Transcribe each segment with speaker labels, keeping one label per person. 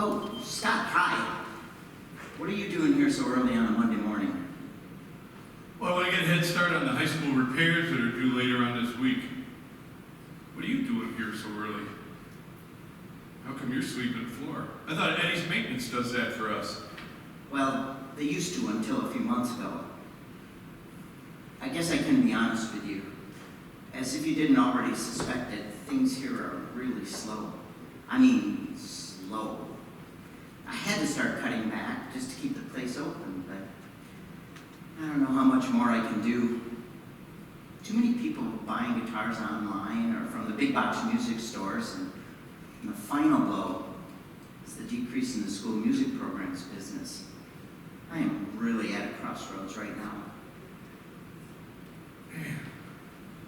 Speaker 1: Oh, Scott, hi. What are you doing here so early on a Monday morning?
Speaker 2: Well, I want to get a head start on the high school repairs that are due later on this week. What are you doing here so early? How come you're sweeping the floor? I thought Eddie's maintenance does that for us.
Speaker 1: Well, they used to until a few months ago. I guess I can be honest with you. As if you didn't already suspect it, things here are really slow. I mean, slow. I had to start cutting back just to keep the place open, but I don't know how much more I can do. Too many people buying guitars online or from the big box music stores, and the final blow is the decrease in the school music programs business. I am really at a crossroads right now.
Speaker 2: Man,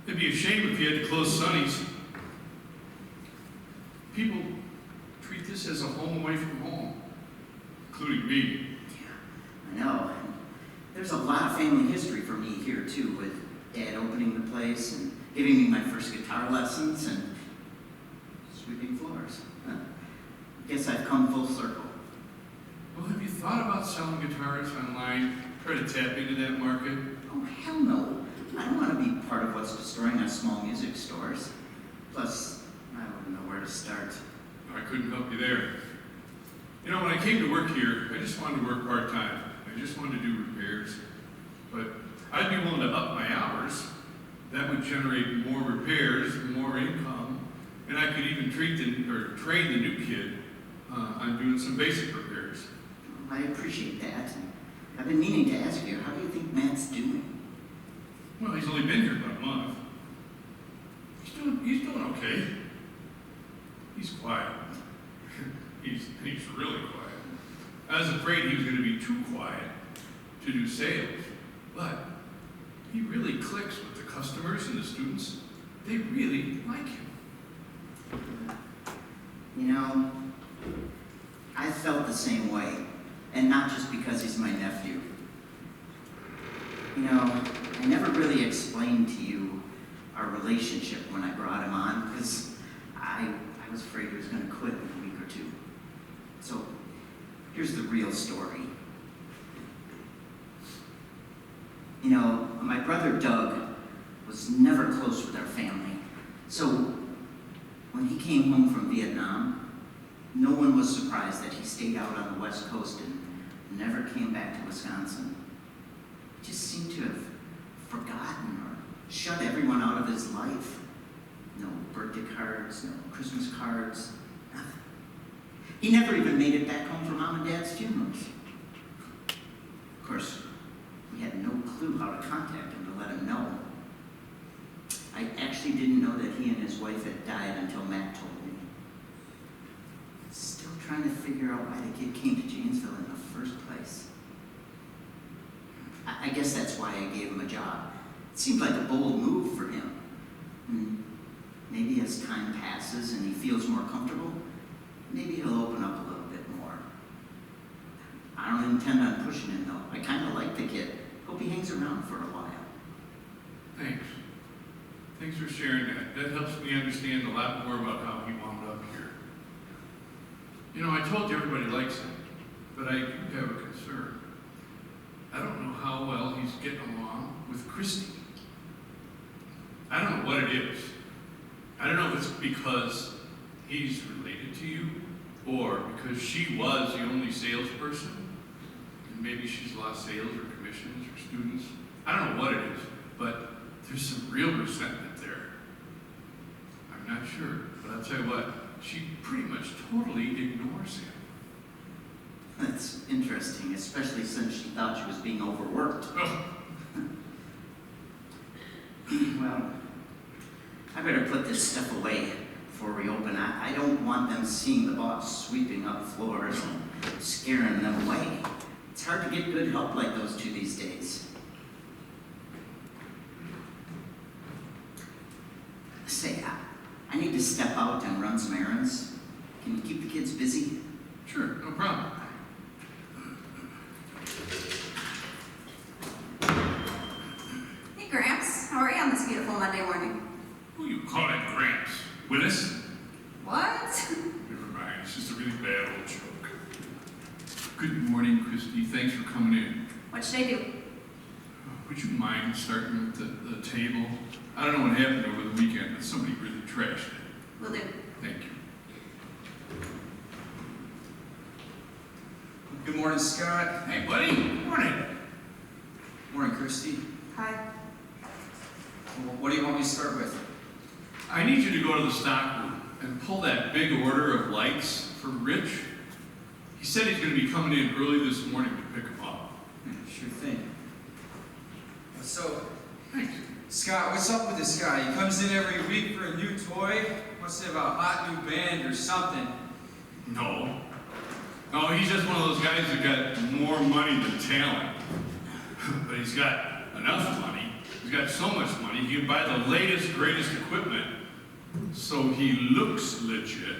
Speaker 2: it'd be a shame if you had to close Sonny's. People treat this as a home away from home, including me.
Speaker 1: Yeah, I know. And there's a lot of family history for me here too, with Dad opening the place and giving me my first guitar lessons and sweeping floors. Guess I've come full circle.
Speaker 2: Well, have you thought about selling guitars online? Try to tap into that market?
Speaker 1: Oh, hell no. I don't want to be part of what's destroying our small music stores. Plus, I wouldn't know where to start.
Speaker 2: I couldn't help you there. You know, when I came to work here, I just wanted to work part-time. I just wanted to do repairs. But I'd be willing to up my hours. That would generate more repairs, more income, and I could even train the new kid on doing some basic repairs.
Speaker 1: I appreciate that. I've been meaning to ask you, how do you think Matt's doing?
Speaker 2: Well, he's only been here about a month. He's doing okay. He's quiet. he's really quiet. I was afraid he was going to be too quiet to do sales, but he really clicks with the customers and the students. They really like him.
Speaker 1: You know, I felt the same way, and not just because he's my nephew. You know, I never really explained to you our relationship when I brought him on, because I was afraid he was going to quit in a week or two. So, here's the real story. You know, my brother Doug was never close with our family. So, when he came home from Vietnam, no one was surprised that he stayed out on the West Coast and never came back to Wisconsin. He just seemed to have forgotten or shut everyone out of his life. No birthday cards, no Christmas cards, nothing. He never even made it back home for Mom and Dad's funerals. Of course, we had no clue how to contact him to let him know. I actually didn't know that he and his wife had died until Matt told me. Still trying to figure out why the kid came to Janesville in the first place. I guess that's why I gave him a job. It seemed like a bold move for him. And maybe as time passes and he feels more comfortable, maybe he'll open up a little bit more. I don't intend on pushing him though. I kind of like the kid. Hope he hangs around for a while.
Speaker 2: Thanks. Thanks for sharing that. That helps me understand a lot more about how he wound up here. You know, I told you everybody likes him, but I do have a concern. I don't know how well he's getting along with Christy. I don't know what it is. I don't know if it's because he's related to you or because she was the only salesperson and maybe she's lost sales or commissions or students. I don't know what it is, but there's some real resentment there. I'm not sure, but I'll tell you what, she pretty much totally ignores him.
Speaker 1: That's interesting, especially since she thought she was being overworked.
Speaker 2: Oh.
Speaker 1: Well, I better put this stuff away before we open. I don't want them seeing the boss sweeping up floors and scaring them away. It's hard to get good help like those two these days. Say, I need to step out and run some errands. Can you keep the kids busy?
Speaker 2: Sure, no problem.
Speaker 3: Hey Gramps, how are you on this beautiful Monday morning?
Speaker 2: Who you calling Gramps? Willis?
Speaker 3: What?
Speaker 2: Never mind, it's just a really bad old joke. Good morning, Christy. Thanks for coming in.
Speaker 3: What should I do?
Speaker 2: Would you mind starting with the table? I don't know what happened over the weekend, but somebody really trashed it.
Speaker 3: Will do.
Speaker 2: Thank you.
Speaker 4: Good morning, Scott.
Speaker 2: Hey, buddy. Good morning.
Speaker 4: Morning, Christy.
Speaker 3: Hi.
Speaker 4: What do you want me to start with?
Speaker 2: I need you to go to the stock room and pull that big order of lights for Rich. He said he's going to be coming in early this morning to pick them up.
Speaker 4: Sure thing. So,
Speaker 2: Thanks.
Speaker 4: Scott, what's up with this guy? He comes in every week for a new toy. Must have a hot new band or something.
Speaker 2: No. No, he's just one of those guys that got more money than talent. But he's got enough money. He's got so much money, he can buy the latest, greatest equipment. So he looks legit.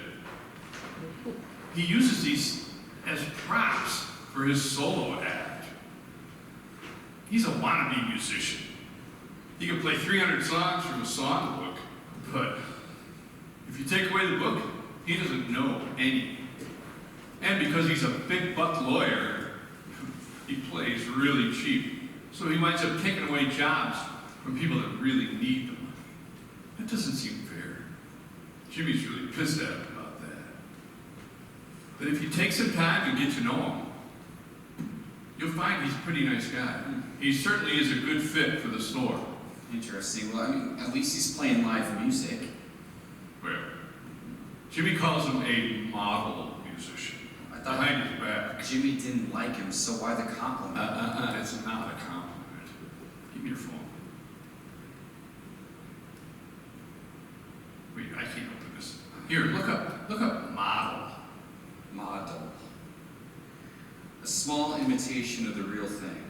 Speaker 2: He uses these as props for his solo act. He's a wannabe musician. He can play 300 songs from a songbook, but if you take away the book, he doesn't know any. And because he's a big buck lawyer, he plays really cheap. So he winds up taking away jobs from people that really need them. That doesn't seem fair. Jimmy's really pissed at him about that. But if you take some time to get to know him, you'll find he's a pretty nice guy. He certainly is a good fit for the store.
Speaker 4: Interesting. Well, I mean, at least he's playing live music.
Speaker 2: Well, Jimmy calls him a model musician.
Speaker 4: I thought
Speaker 2: Behind his back.
Speaker 4: Jimmy didn't like him, so why the compliment?
Speaker 2: It's not a compliment. Give me your phone. Wait, I can't open this. Here, look up model.
Speaker 4: Model. A small imitation of the real thing.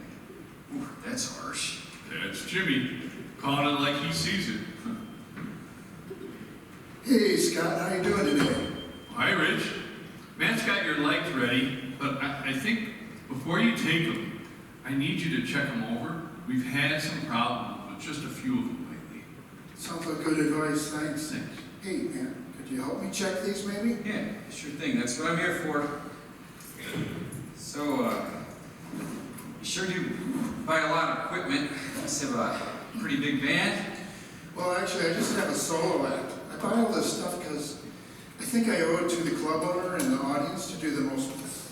Speaker 4: Ooh, that's harsh.
Speaker 2: That's Jimmy, calling it like he sees it.
Speaker 5: Hey Scott, how you doing today?
Speaker 2: Hi, Rich. Matt's got your lights ready, but I think before you take them, I need you to check them over. We've had some problems with just a few of them lately.
Speaker 5: Sounds like good advice, thanks.
Speaker 2: Thanks.
Speaker 5: Hey man, could you help me check these maybe?
Speaker 4: Yeah, sure thing. That's what I'm here for. So, you sure do buy a lot of equipment. Must have a pretty big band.
Speaker 5: Well actually I just have a solo act. I buy all this stuff because I think I owe it to the club owner and the audience to do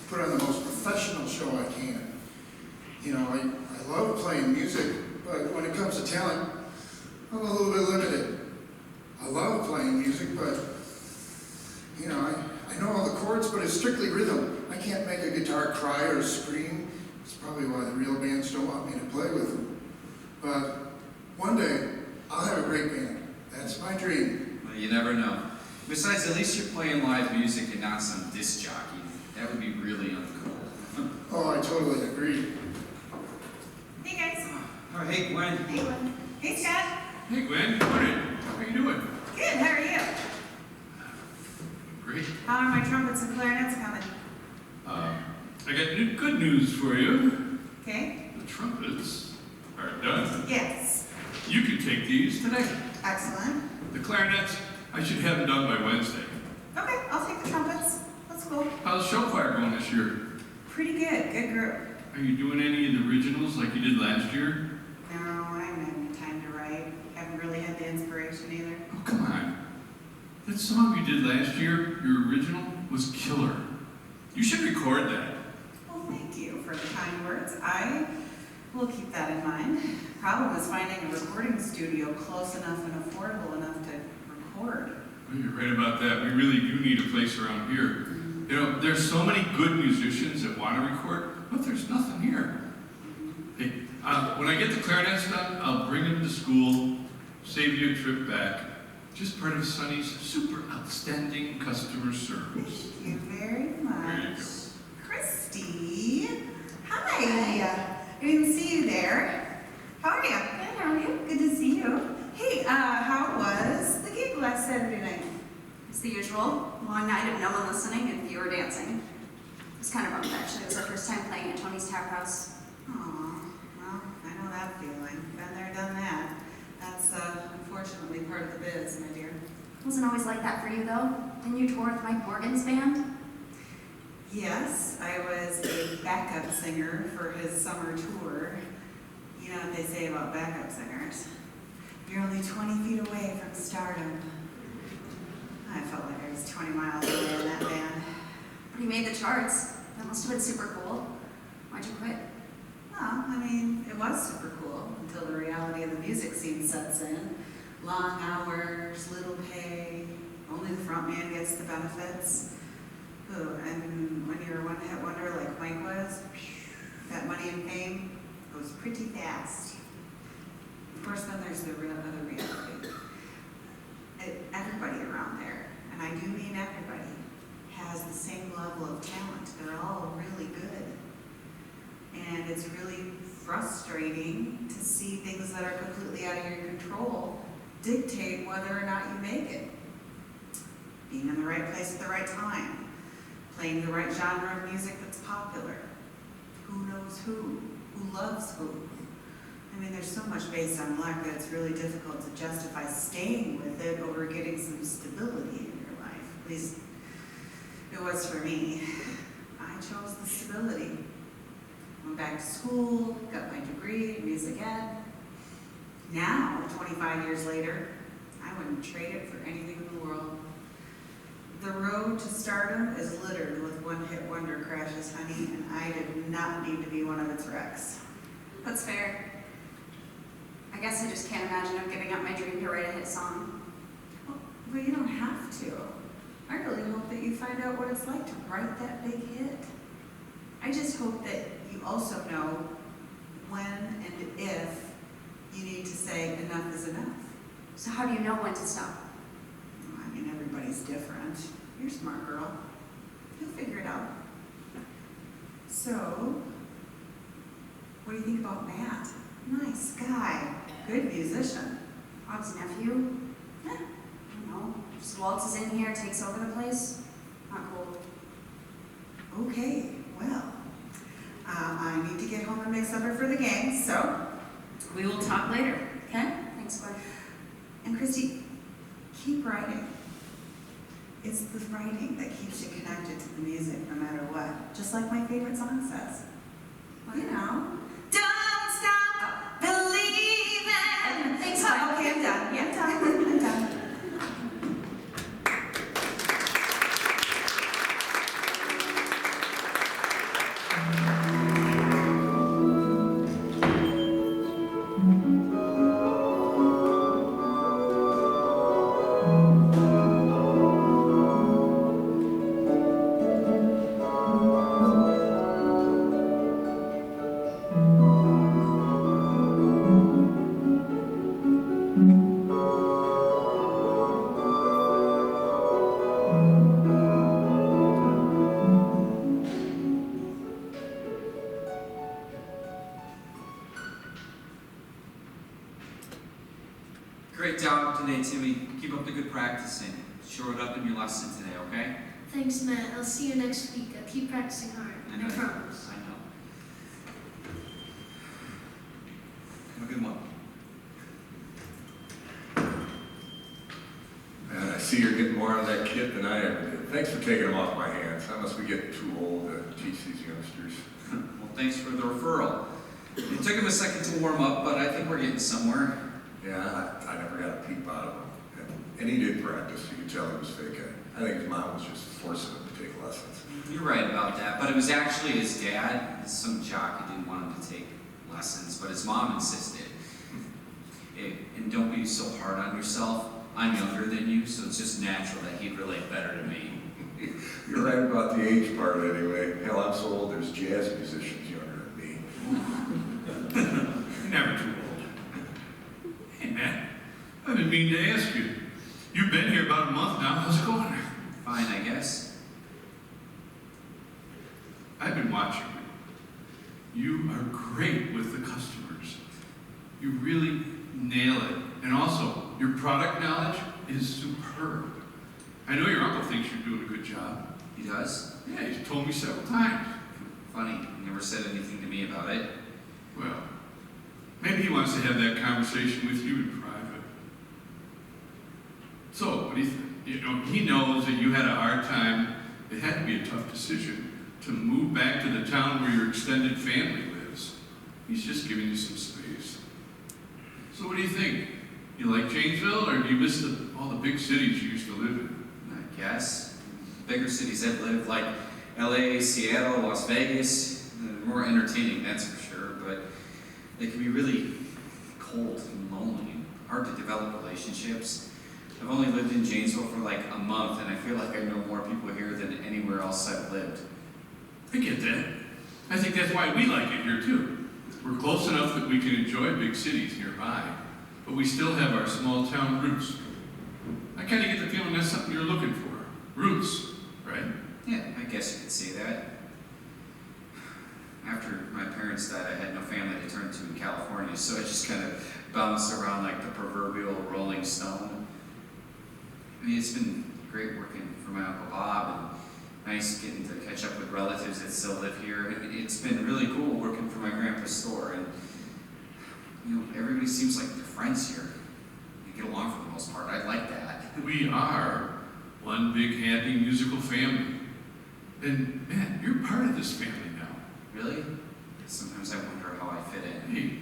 Speaker 5: put on the most professional show I can. You know, I love playing music, but when it comes to talent, I'm a little bit limited. I love playing music, but, you know, I know all the chords, but it's strictly rhythm. I can't make a guitar cry or scream. It's probably why the real bands don't want me to play with them. But one day, I'll have a great band. That's my dream.
Speaker 4: Well, you never know. Besides, at least you're playing live music and not some disc jockey. That would be really uncool.
Speaker 5: Oh, I totally agree.
Speaker 3: Hey guys.
Speaker 4: Oh, hey, Gwen.
Speaker 3: Hey, Gwen. Hey, Scott.
Speaker 2: Hey, Gwen. Good morning. How you doing?
Speaker 3: Good. How are you?
Speaker 2: Great.
Speaker 3: How are my trumpets and clarinets coming?
Speaker 2: I got good news for you.
Speaker 3: Okay.
Speaker 2: The trumpets are done.
Speaker 3: Yes.
Speaker 2: You can take these today.
Speaker 3: Excellent.
Speaker 2: The clarinets, I should have them done by Wednesday.
Speaker 3: Okay, I'll take the trumpets. That's cool.
Speaker 2: How's show choir going this year?
Speaker 3: Pretty good. Good group.
Speaker 2: Are you doing any of the originals like you did last year?
Speaker 3: No, I haven't had any time to write. Haven't really had the inspiration either.
Speaker 2: Oh, come on. That song you did last year, your original, was killer. You should record that.
Speaker 3: Well, thank you for the kind words. I will keep that in mind. Problem is finding a recording studio close enough and affordable enough to record.
Speaker 2: Well, you're right about that. We really do need a place around here. You know, there's so many good musicians that want to record, but there's nothing here. Hey, when I get the clarinets done, I'll bring them to school, save you a trip back. Just part of Sonny's super outstanding customer service.
Speaker 3: Thank you very much.
Speaker 2: There you go.
Speaker 3: Christy. Hi. I didn't see you there. How are you? Good, how are you? Good to see you. Hey, how was the gig last Saturday night?
Speaker 6: It's the usual. Long night of no one listening and fewer dancing. It was kind of rough, actually. It was our first time playing at Tony's Tap House.
Speaker 3: Aw, well, I know that feeling. Been there, done that. That's unfortunately part of the biz, my dear.
Speaker 6: It wasn't always like that for you, though. Didn't you tour with Mike Morgan's band?
Speaker 3: Yes, I was a backup singer for his summer tour. You know what they say about backup singers? You're only 20 feet away from stardom. I felt like I was 20 miles away in that band.
Speaker 6: But he made the charts. That must have been super cool. Why'd you quit?
Speaker 3: Well, I mean, it was super cool until the reality of the music scene sets in. Long hours, little pay, only the front man gets the benefits. Ooh, and when you're a one-hit wonder like Mike was, that money and fame goes pretty fast. Of course, then there's the other reality. Everybody around there, and I do mean everybody, has the same level of talent. They're all really good. And it's really frustrating to see things that are completely out of your control dictate whether or not you make it. Being in the right place at the right time, playing the right genre of music that's popular. Who knows who loves who. I mean, there's so much based on luck that it's really difficult to justify staying with it over getting some stability in your life. At least it was for me. I chose the stability. Went back to school, got my degree in music ed. Now, 25 years later, I wouldn't trade it for anything in the world. The road to stardom is littered with one-hit wonder crashes, honey, and I did not need to be one of its wrecks.
Speaker 6: That's fair. I guess I just can't imagine him giving up my dream to write a hit song.
Speaker 3: Well, you don't have to. I really hope that you find out what it's like to write that big hit. I just hope that you also know when and if you need to say enough is enough.
Speaker 6: So how do you know when to stop?
Speaker 3: I mean, everybody's different. You're a smart girl. You'll figure it out. So, what do you think about Matt? Nice guy. Good musician.
Speaker 6: Bob's nephew? I don't know. Just waltzes in here, takes over the place. Not cool.
Speaker 3: Okay, well, I need to get home and make supper for the gang, so we will talk later, okay?
Speaker 6: Thanks, Gwen.
Speaker 3: And Christy, keep writing. It's the writing that keeps you connected to the music no matter what. Just like my favorite song says. You know. Don't stop believing.
Speaker 6: Thanks,
Speaker 3: Oh,
Speaker 6: Gwen.
Speaker 3: okay, I'm done.
Speaker 6: Yeah.
Speaker 3: I'm done. I'm done.
Speaker 4: Great job today, Timmy. Keep up the good practicing. Show it up in your lesson today, okay?
Speaker 7: Thanks, Matt. I'll see you next week. I'll keep practicing hard.
Speaker 4: I know.
Speaker 7: I promise.
Speaker 4: I know. Have a good one.
Speaker 8: Man, I see you're getting more out of that kit than I ever did. Thanks for taking them off my hands. I must be getting too old to teach these youngsters.
Speaker 4: Well, thanks for the referral. It took him a second to warm up, but I think we're getting somewhere.
Speaker 8: Yeah, I never got a peep out of him. And he did practice. You could tell he was fake. I think his mom was just forcing him to take lessons.
Speaker 4: You're right about that, but it was actually his dad, some jock who didn't want him to take lessons, but his mom insisted. And don't be so hard on yourself. I'm younger than you, so it's just natural that he'd relate better to me.
Speaker 8: You're right about the age part anyway. Hell, I'm so old there's jazz musicians younger than me.
Speaker 2: You're never too old. Hey, Matt, I've been meaning to ask you. You've been here about a month now. How's it going?
Speaker 4: Fine, I guess.
Speaker 2: I've been watching you. You are great with the customers. You really nail it. And also, your product knowledge is superb. I know your uncle thinks you're doing a good job.
Speaker 4: He does?
Speaker 2: Yeah, he's told me several times.
Speaker 4: Funny, he never said anything to me about it.
Speaker 2: Well, maybe he wants to have that conversation with you in private. So, what do you think? You know, he knows that you had a hard time. It had to be a tough decision. to move back to the town where your extended family lives. He's just giving you some space. So what do you think? You like Janesville, or do you miss all the big cities you used to live in?
Speaker 4: I guess. Bigger cities I've lived, like LA, Seattle, Las Vegas, more entertaining, that's for sure, but they can be really cold and lonely and hard to develop relationships. I've only lived in Janesville for like a month, and I feel like I know more people here than anywhere else I've lived.
Speaker 2: I get that. I think that's why we like it here too. We're close enough that we can enjoy big cities nearby, but we still have our small town roots. I kind of get the feeling that's something you're looking for. Roots, right?
Speaker 4: Yeah, I guess you could say that. After my parents died, I had no family to turn to in California, so I just kind of bounced around like the proverbial rolling stone. I mean, it's been great working for my Uncle Bob, and nice getting to catch up with relatives that still live here. It's been really cool working for my grandpa's store, and you know, everybody seems like they're friends here. They get along for the most part. I like that.
Speaker 2: We are one big happy musical family. And man, you're part of this family now.
Speaker 4: Really? Sometimes I wonder how I fit in.
Speaker 2: Hey,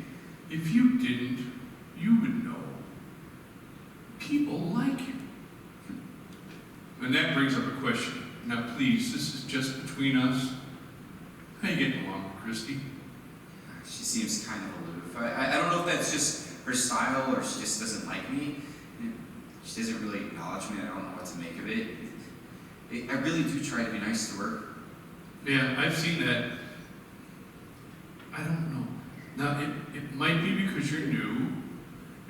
Speaker 2: if you didn't, you would know. People like you. And that brings up a question. Now please, this is just between us. How you getting along with Christy?
Speaker 4: She seems kind of aloof. I don't know if that's just her style or she just doesn't like me. She doesn't really acknowledge me. I don't know what to make of it. I really do try to be nice to her.
Speaker 2: Yeah, I've seen that. I don't know. Now, it might be because you're new.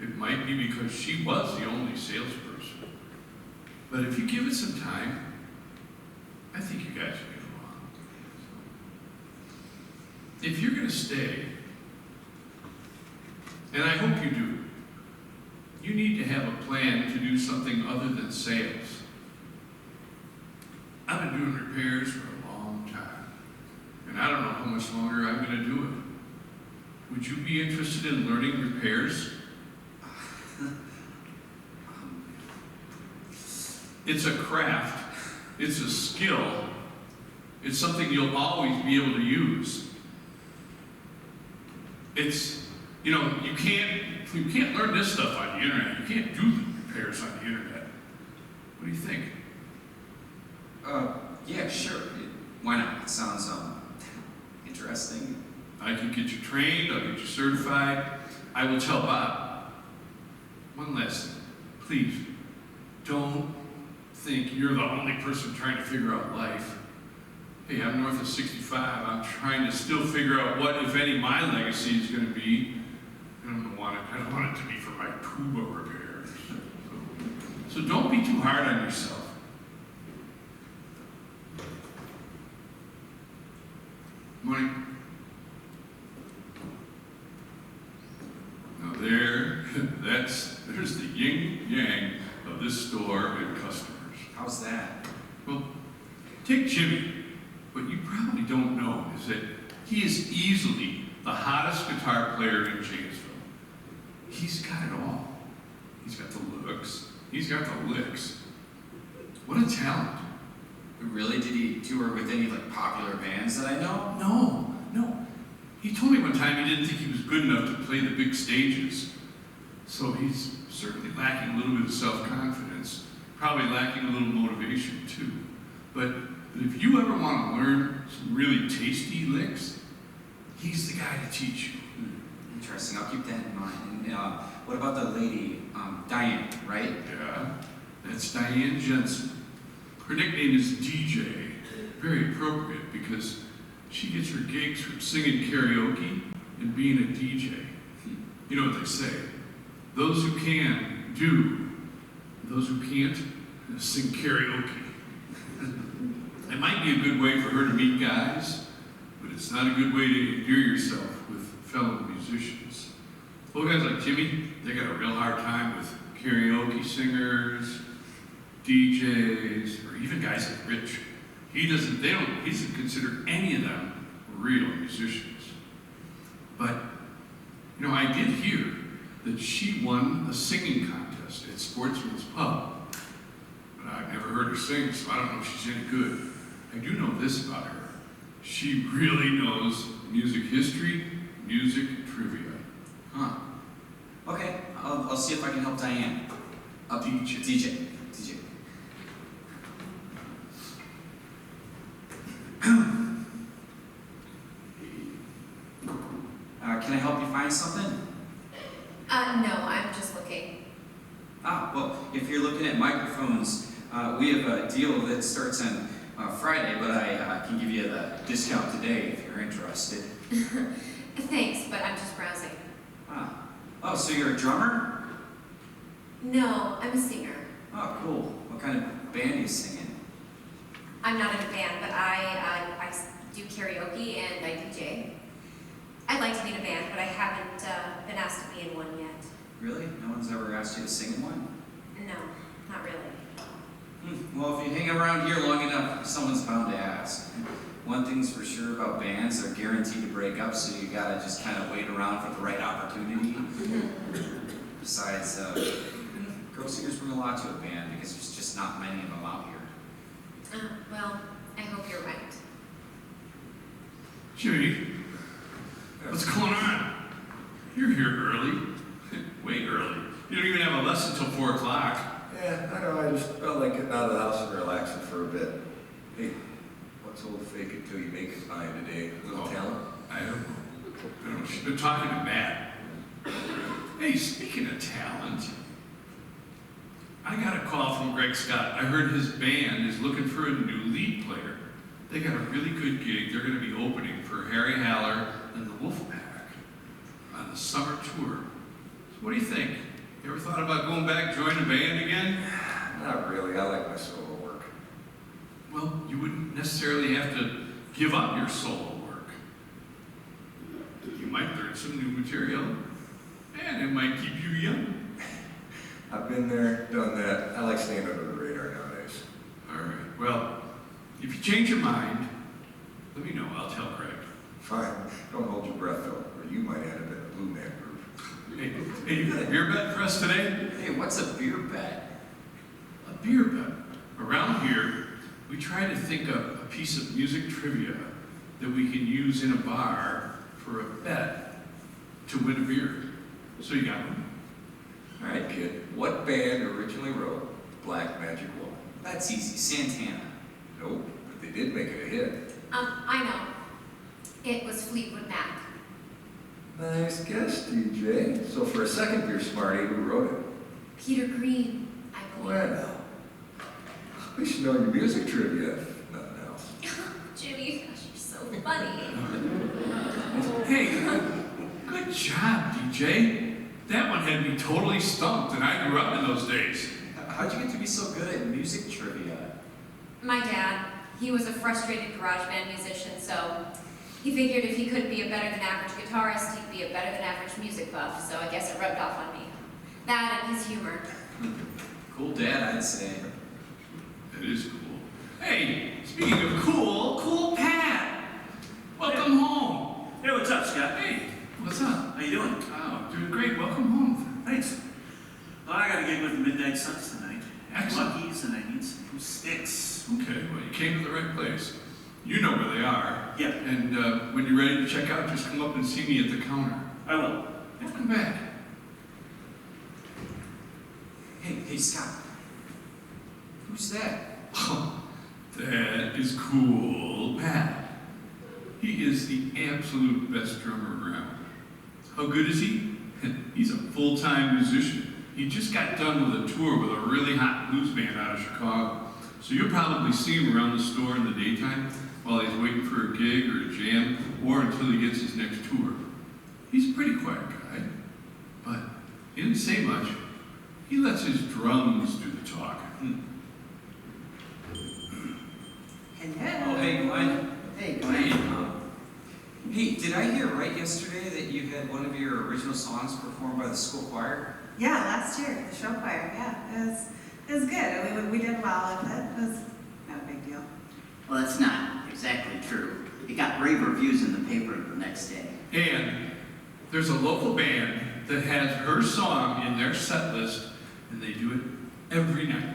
Speaker 2: It might be because she was the only salesperson. But if you give it some time, I think you guys will get along. So, if you're going to stay, and I hope you do, you need to have a plan to do something other than sales. I've been doing repairs for a long time, and I don't know how much longer I'm going to do it. Would you be interested in learning repairs? It's a craft, it's a skill, it's something you'll always be able to use. It's, you know, you can't learn this stuff on the internet. You can't do repairs on the internet. What do you think?
Speaker 4: Yeah, sure. Why not? It sounds interesting.
Speaker 2: I can get you trained, I'll get you certified. I will tell Bob. One last thing, please, don't think you're the only person trying to figure out life. Hey, I'm north of 65. I'm trying to still figure out what, if any, my legacy is going to be. I don't want it to be for my tuba repairs. So don't be too hard on yourself. Morning. Now there's the yin yang of this store and customers.
Speaker 4: How's that?
Speaker 2: Well, take Jimmy. What you probably don't know is that he is easily the hottest guitar player in Janesville. He's got it all. He's got the looks. He's got the licks. What a talent.
Speaker 4: Really? Did he tour with any like popular bands that I know?
Speaker 2: No. He told me one time he didn't think he was good enough to play the big stages. So he's certainly lacking a little bit of self-confidence, probably lacking a little motivation too. But if you ever want to learn some really tasty licks, he's the guy to teach you.
Speaker 4: Interesting. I'll keep that in mind. And what about the lady, Diane, right?
Speaker 2: Yeah, that's Diane Jensen. Her nickname is DJ. Very appropriate because she gets her gigs from singing karaoke and being a DJ. You know what they say, those who can do, those who can't sing karaoke. It might be a good way for her to meet guys, but it's not a good way to endear yourself with fellow musicians. Well, guys like Jimmy, they got a real hard time with karaoke singers, DJs, or even guys like Rich. He doesn't consider any of them real musicians. But, you know, I did hear that she won a singing contest at Sportsman's Pub. But I've never heard her sing, so I don't know if she's any good. I do know this about her. She really knows music history, music trivia.
Speaker 4: Huh. Okay, I'll see if I can help Diane. DJ. Can I help you find something?
Speaker 9: No, I'm just looking.
Speaker 4: Well, if you're looking at microphones, we have a deal that starts on Friday, but I can give you the discount today if you're interested.
Speaker 9: Thanks, but I'm just browsing.
Speaker 4: Oh, so you're a drummer?
Speaker 9: No, I'm a singer.
Speaker 4: Oh, cool. What kind of band are you singing?
Speaker 9: I'm not in a band, but I do karaoke and I DJ. I'd like to be in a band, but I haven't been asked to be in one yet.
Speaker 4: Really? No one's ever asked you to sing in one?
Speaker 9: No, not really.
Speaker 4: Well, if you hang around here long enough, someone's bound to ask. One thing's for sure about bands, they're guaranteed to break up, so you gotta just kind of wait around for the right opportunity. Besides, girl singers bring a lot to a band because there's just not many of them out here.
Speaker 9: Well, I hope you're right.
Speaker 2: Jimmy, what's going on? You're here early. Way early. You don't even have a lesson till 4 o'clock.
Speaker 8: Yeah, I know, I just felt like getting out of the house and relaxing for a bit. Hey, what's old fake it till you make it buying today? A little talent?
Speaker 2: I don't know. She's been talking to Matt. Hey, speaking of talent, I got a call from Greg Scott. I heard his band is looking for a new lead player. They got a really good gig. They're going to be opening for Harry Haller and the Wolfpack on the summer tour. So what do you think? You ever thought about going back, joining a band again?
Speaker 8: Not really, I like my solo work.
Speaker 2: Well, you wouldn't necessarily have to give up your solo work. You might learn some new material, and it might keep you young.
Speaker 8: I've been there, done that. I like staying under the radar nowadays.
Speaker 2: All right. Well, if you change your mind, let me know. I'll tell Craig.
Speaker 8: Fine, don't hold your breath though, or you might end up in the Blue Man Group.
Speaker 2: Hey, you got a beer bet for us today?
Speaker 4: Hey, what's a beer bet?
Speaker 2: A beer bet. Around here, we try to think of a piece of music trivia that we can use in a bar for a bet to win a beer. So you got one?
Speaker 8: All right, kid, what band originally wrote Black Magic Woman?
Speaker 4: That's easy. Santana.
Speaker 8: Nope, but they did make it a hit.
Speaker 9: I know. It was Fleetwood Mac.
Speaker 8: Nice guess, DJ. So for a second, you're smarty. Who wrote it?
Speaker 9: Peter Green, I believe.
Speaker 8: Well, at least you know your music trivia, if nothing else.
Speaker 9: Jimmy, gosh, you're so funny.
Speaker 2: Hey, good job, DJ. That one had me totally stumped, and I grew up in those days.
Speaker 4: How'd you get to be so good at music trivia?
Speaker 9: My dad, he was a frustrated garage band musician, so he figured if he couldn't be a better than average guitarist, he'd be a better than average music buff, so I guess it rubbed off on me. That and his humor.
Speaker 4: Cool dad, I'd say.
Speaker 2: That is cool. Hey, speaking of cool Pat. Welcome home.
Speaker 10: Hey, what's up, Scott?
Speaker 2: Hey, what's up?
Speaker 10: How you doing?
Speaker 2: Oh, doing great. Welcome home.
Speaker 10: Thanks. Well, I got a gig with the Midnight Suns tonight.
Speaker 2: Excellent.
Speaker 10: Luckies, and I need some new sticks.
Speaker 2: Okay, well, you came to the right place. You know where they are.
Speaker 10: Yeah.
Speaker 2: And when you're ready to check out, just come up and see me at the counter.
Speaker 10: I will.
Speaker 2: Welcome back.
Speaker 4: Hey, Scott. Who's that?
Speaker 2: Oh, that is cool Pat. He is the absolute best drummer around. How good is he? He's a full-time musician. He just got done with a tour with a really hot blues band out of Chicago. So you'll probably see him around the store in the daytime while he's waiting for a gig or a jam or until he gets his next tour. He's a pretty quiet guy, but he didn't say much. He lets his drums do the talking.
Speaker 3: Hello.
Speaker 4: Oh, hey, Glenn.
Speaker 1: Hey,
Speaker 2: Hey,
Speaker 1: Glenn.
Speaker 4: Hey, did I hear right yesterday that you had one of your original songs performed by the school choir?
Speaker 3: Yeah, last year, the show choir, yeah. It was good. I mean, we did well with it. It was not a big deal.
Speaker 1: Well, that's not exactly true. It got rave reviews in the paper the next day.
Speaker 2: and there's a local band that has her song in their set list, and they do it every night.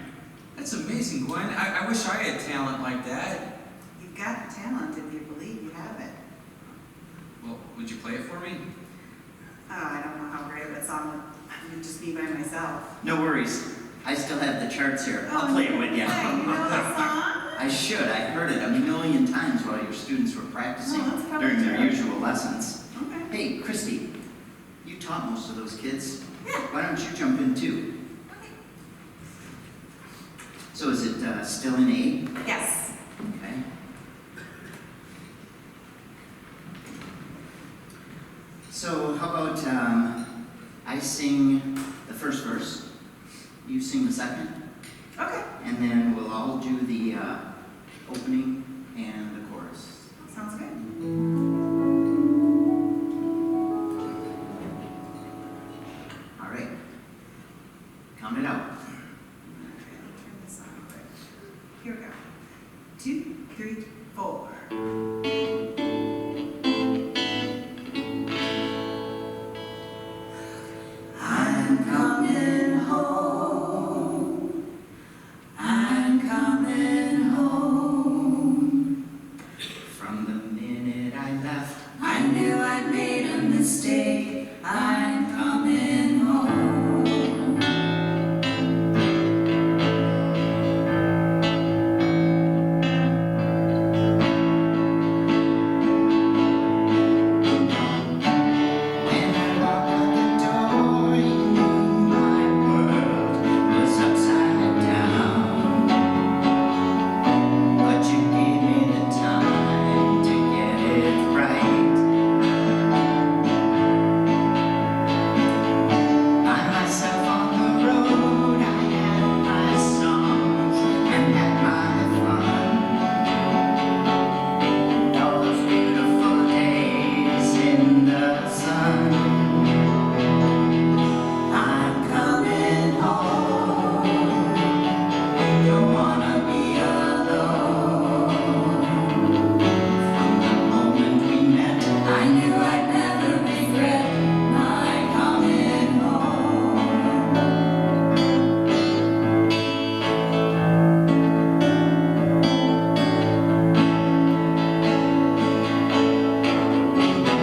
Speaker 4: That's amazing, Glenn. I wish I had talent like that.
Speaker 3: You've got the talent if you believe
Speaker 10: me?
Speaker 3: I don't know how great of that song would just be by myself.
Speaker 1: No worries. I still have the charts here. I'll play it with you.
Speaker 3: Hey, you know that song?
Speaker 1: I should. I heard it a million times while your students were practicing
Speaker 3: Oh, that's probably
Speaker 1: during their
Speaker 3: true.
Speaker 1: usual lessons.
Speaker 3: Okay.
Speaker 1: Hey, Christy, you taught most of those kids.
Speaker 3: Yeah.
Speaker 1: Why don't you jump in too?
Speaker 3: Okay.
Speaker 1: So is it still in A?
Speaker 3: Yes.
Speaker 1: Okay. So how about I sing the first verse, you sing the second,
Speaker 3: Okay.
Speaker 1: and then we'll all do the opening and the chorus.
Speaker 3: Sounds good.
Speaker 1: All right. Count it out.
Speaker 3: Okay, let me turn this on quick. Here we go. 2, 3, 4. I'm coming home. I'm coming home.
Speaker 1: From the minute I left,
Speaker 3: I knew I'd made a mistake. I'm coming home.
Speaker 1: when I walked out the door, you knew my world was upside down. But you gave me the time to get it right. By myself on the road, I had my songs and had my fun. All those beautiful days in the sun. I'm coming home. Don't wanna be alone. From the moment we met, I knew I'd never regret my coming home.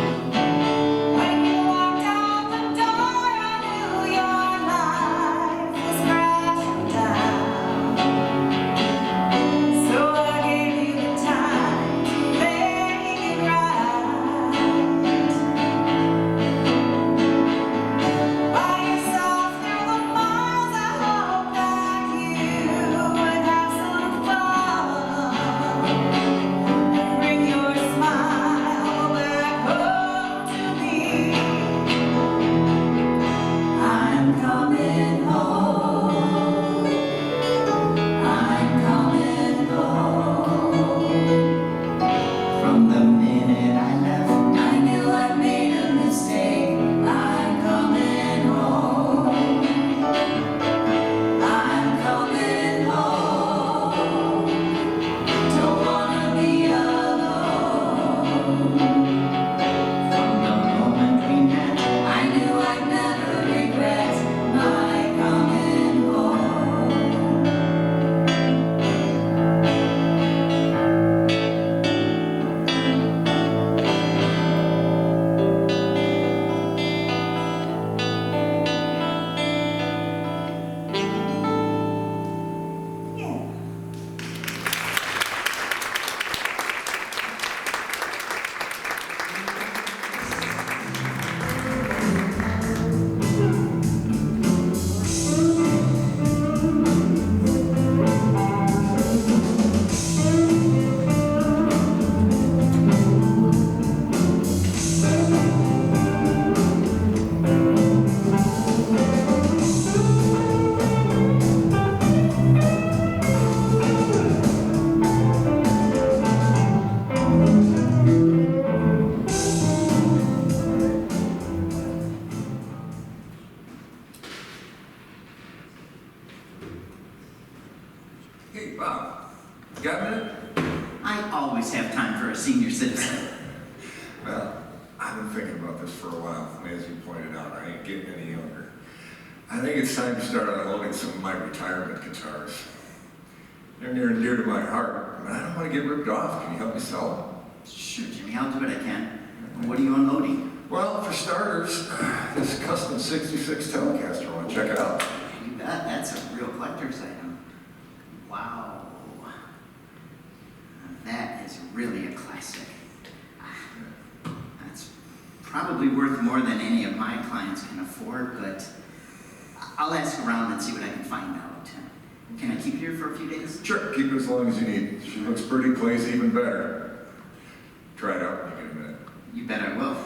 Speaker 1: When you walked out the door, I knew your life was crashing down. So I gave you the time to make it right. By yourself through the miles, I hope that you would have some fun. Bring your smile back home to me. I'm coming home. I'm coming home. From the minute I left, I knew I'd made a mistake. I'm coming home. I'm coming home. Don't wanna be alone. From the moment we met, I knew I'd never regret my coming home. Yeah.
Speaker 8: Hey, Bob, you got a minute?
Speaker 1: I always have time for a senior citizen.
Speaker 8: Well, I've been thinking about this for a while, and as you pointed out, I ain't getting any younger. I think it's time to start unloading some of my retirement guitars. They're near and dear to my heart, but I don't want to get ripped off. Can you help me sell them?
Speaker 1: Sure, Jimmy, I'll do what I can. What are you unloading?
Speaker 8: Well, for starters, this custom 66 Telecaster, want to check it out?
Speaker 1: You bet, that's a real collector's item. Wow. That is really a classic. That's probably worth more than any of my clients can afford, but I'll ask around and see what I can find out. Can I keep her for a few days?
Speaker 8: Sure, keep it as long as you need. She looks pretty, plays even better. Try it out when you get a minute.
Speaker 1: You bet I will.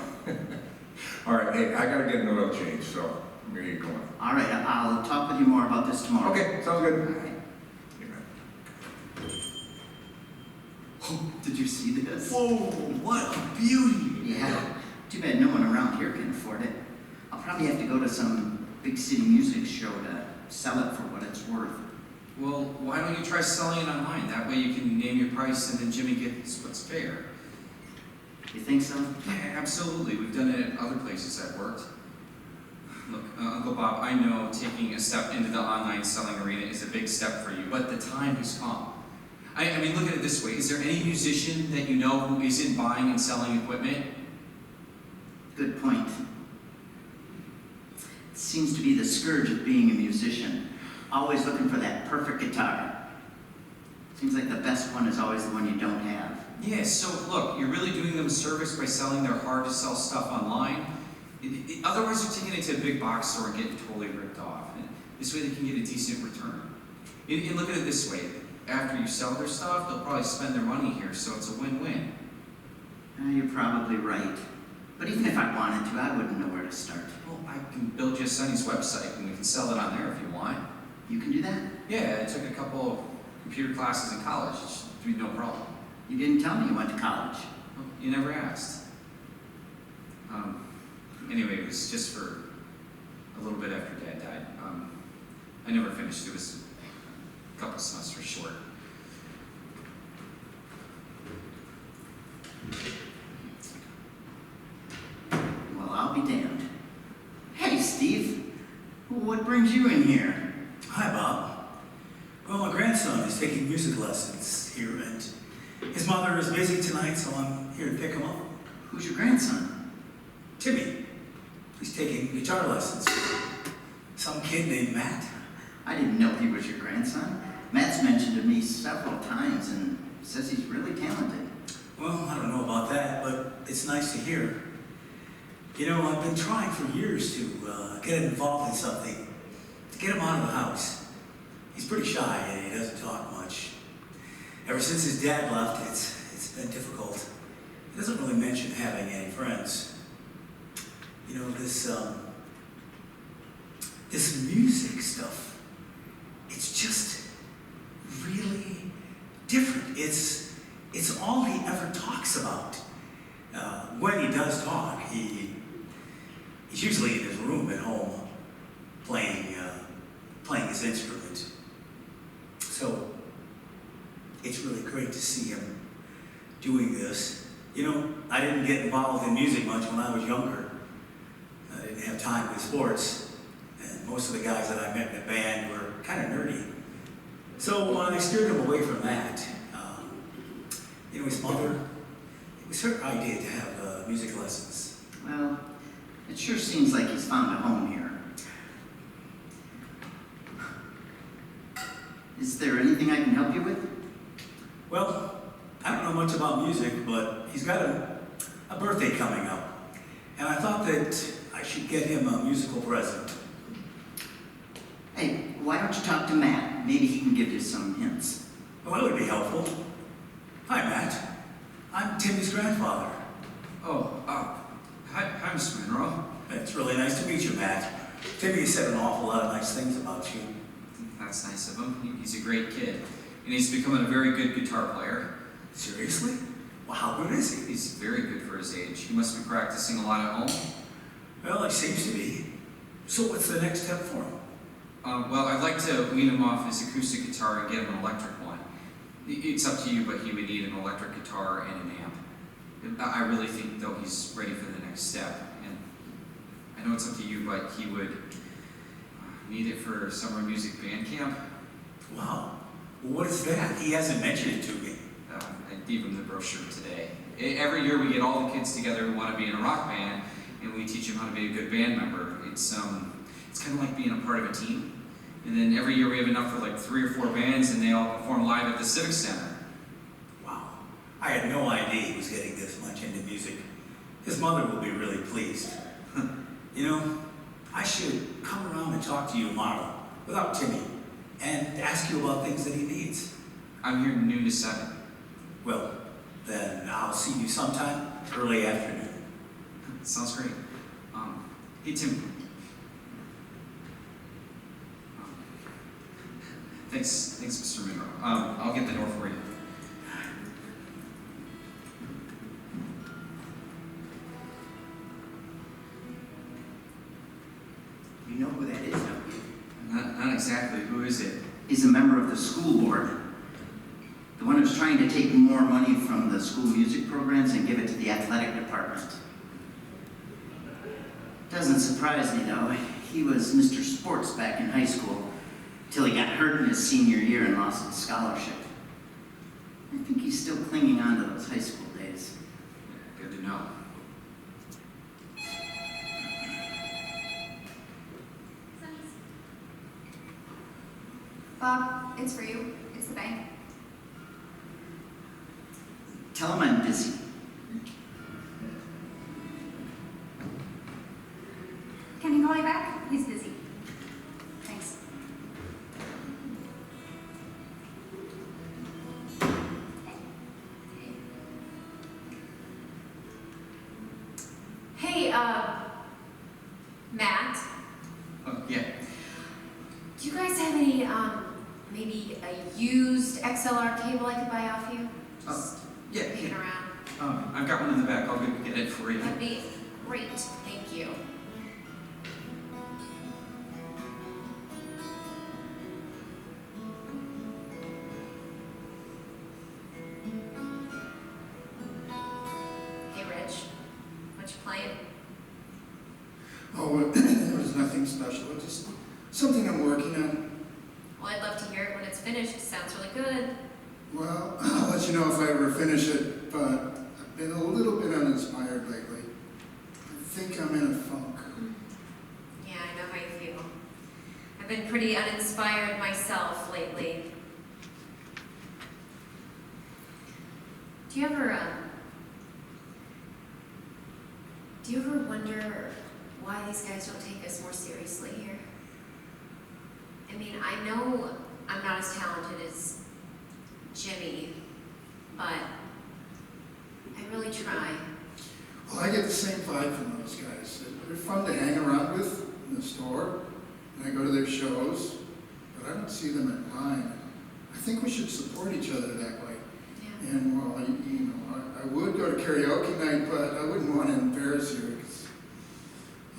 Speaker 8: All right, hey, I gotta get an oil change, so I'm gonna get going.
Speaker 1: All right, I'll talk with you more about this tomorrow.
Speaker 8: Okay, sounds good.
Speaker 1: All right. Oh, did you see this?
Speaker 10: Whoa, what a beauty!
Speaker 1: Yeah, too bad no one around here can afford it. I'll probably have to go to some big city music show to sell it for what it's worth.
Speaker 4: Well, why don't you try selling it online? That way you can name your price and then Jimmy gets what's fair.
Speaker 1: You think so?
Speaker 4: Yeah, absolutely. We've done it at other places that worked. Look, Uncle Bob, I know taking a step into the online selling arena is a big step for you, but the time has come. I mean, look at it this way. Is there any musician that you know who isn't buying and selling equipment?
Speaker 1: Good point. It seems to be the scourge of being a musician. Always looking for that perfect guitar. Seems like the best one is always the one you don't have.
Speaker 4: Yeah, so look, you're really doing them a service by selling their hard-to-sell stuff online. Otherwise, you're taking it to a big box store and getting totally ripped off. And this way they can get a decent return. And look at it this way. After you sell their stuff, they'll probably spend their money here, so it's a win-win.
Speaker 1: You're probably right. But even if I wanted to, I wouldn't know where to start.
Speaker 4: Well, I can build you Sonny's website, and we can sell it on there if you want.
Speaker 1: You can do that?
Speaker 4: Yeah, I took a couple of computer classes in college. It should be no problem.
Speaker 1: You didn't tell me you went to college.
Speaker 4: Well, you never asked. Anyway, it was just for a little bit after Dad died. I never finished. It was a couple semesters short.
Speaker 1: Well, I'll be damned. Hey, Steve. What brings you in here?
Speaker 11: Hi, Bob. Well, my grandson is taking music lessons here, and his mother is busy tonight, so I'm here to pick him up.
Speaker 1: Who's your grandson?
Speaker 11: Timmy. He's taking guitar lessons. Some kid named Matt.
Speaker 1: I didn't know he was your grandson. Matt's mentioned to me several times and says he's really talented.
Speaker 11: Well, I don't know about that, but it's nice to hear. You know, I've been trying for years to get him involved in something, to get him out of the house. He's pretty shy and he doesn't talk much. Ever since his dad left, it's been difficult. He doesn't really mention having any friends. You know, this music stuff, it's just really different. It's all he ever talks about. When he does talk, he's usually in his room at home playing his instrument. So it's really great to see him doing this. You know, I didn't get involved in music much when I was younger. I didn't have time with sports, and most of the guys that I met in the band were kind of nerdy. So I steered him away from that. You know, his mother, it was her idea to have music lessons.
Speaker 1: Well, it sure seems like he's found a home here. Is there anything I can help you with?
Speaker 11: Well, I don't know much about music, but he's got a birthday coming up. And I thought that I should get him a musical present.
Speaker 1: Hey, why don't you talk to Matt? Maybe he can give you some hints.
Speaker 11: Well, that would be helpful. Hi, Matt. I'm Timmy's grandfather.
Speaker 4: Oh, hi, Mr. Monroe.
Speaker 11: It's really nice to meet you, Matt. Timmy has said an awful lot of nice things about you.
Speaker 4: That's nice of him. He's a great kid. And he's becoming a very good guitar player.
Speaker 11: Seriously? Well, how good is he?
Speaker 4: He's very good for his age. He must be practicing a lot at home.
Speaker 11: Well, he seems to be. So what's the next step for him?
Speaker 4: Well, I'd like to wean him off his acoustic guitar and get him an electric one. It's up to you, but he would need an electric guitar and an amp. I really think, though, he's ready for the next step. And I know it's up to you, but he would need it for summer music band camp.
Speaker 11: Wow. Well, what is that? He hasn't mentioned it to me.
Speaker 4: I gave him the brochure today. Every year we get all the kids together who want to be in a rock band, and we teach them how to be a good band member. It's kind of like being a part of a team. And then every year we have enough for like 3 or 4 bands, and they all perform live at the Civic Center.
Speaker 11: Wow, I had no idea he was getting this much into music. His mother will be really pleased. You know, I should come around and talk to you tomorrow without Timmy and ask you about things that he needs.
Speaker 4: I'm here noon to 7.
Speaker 11: Well, then I'll see you sometime early afternoon.
Speaker 4: Sounds great. Hey Tim. Thanks, Mr. Monroe. I'll get the door for you.
Speaker 1: You know who that is, don't you?
Speaker 4: Not exactly. Who is it?
Speaker 1: He's a member of the school board. The one who's trying to take more money from the school music programs and give it to the athletic department. Doesn't surprise me, though. He was Mr. Sports back in high school, till he got hurt in his senior year and lost his scholarship. I think he's still clinging on to those high school days.
Speaker 4: Good to know.
Speaker 6: Bob, it's for you. It's the bank.
Speaker 1: Tell him I'm busy.
Speaker 6: Can he call you back? He's busy. Thanks.
Speaker 9: Hey, Matt,
Speaker 4: Oh, yeah.
Speaker 9: do you guys have any, maybe a used XLR cable I could buy off you? Just
Speaker 4: Yeah,
Speaker 9: kicking
Speaker 4: yeah.
Speaker 9: around.
Speaker 4: I've got one in the back. I'll go get it for you.
Speaker 9: That'd be great, thank you. Hey, Rich, what you playing?
Speaker 5: Oh, it was nothing special, it just something I'm working on.
Speaker 9: Well, I'd love to hear it when it's finished. It sounds really good.
Speaker 5: Well, I'll let you know if I ever finish it, but I've been a little bit uninspired lately. I think I'm in a funk.
Speaker 9: Yeah, I know how you feel. I've been pretty uninspired myself lately. Do you ever wonder why these guys don't take us more seriously here? I mean, I know I'm not as talented as Jimmy, but I really try.
Speaker 5: Well, I get the same vibe from those guys. They're fun to hang around with in the store, and I go to their shows, but I don't see them at mine. I think we should support each other that way.
Speaker 9: Yeah.
Speaker 5: And, well, I would go to karaoke night, but I wouldn't want to embarrass you, 'cause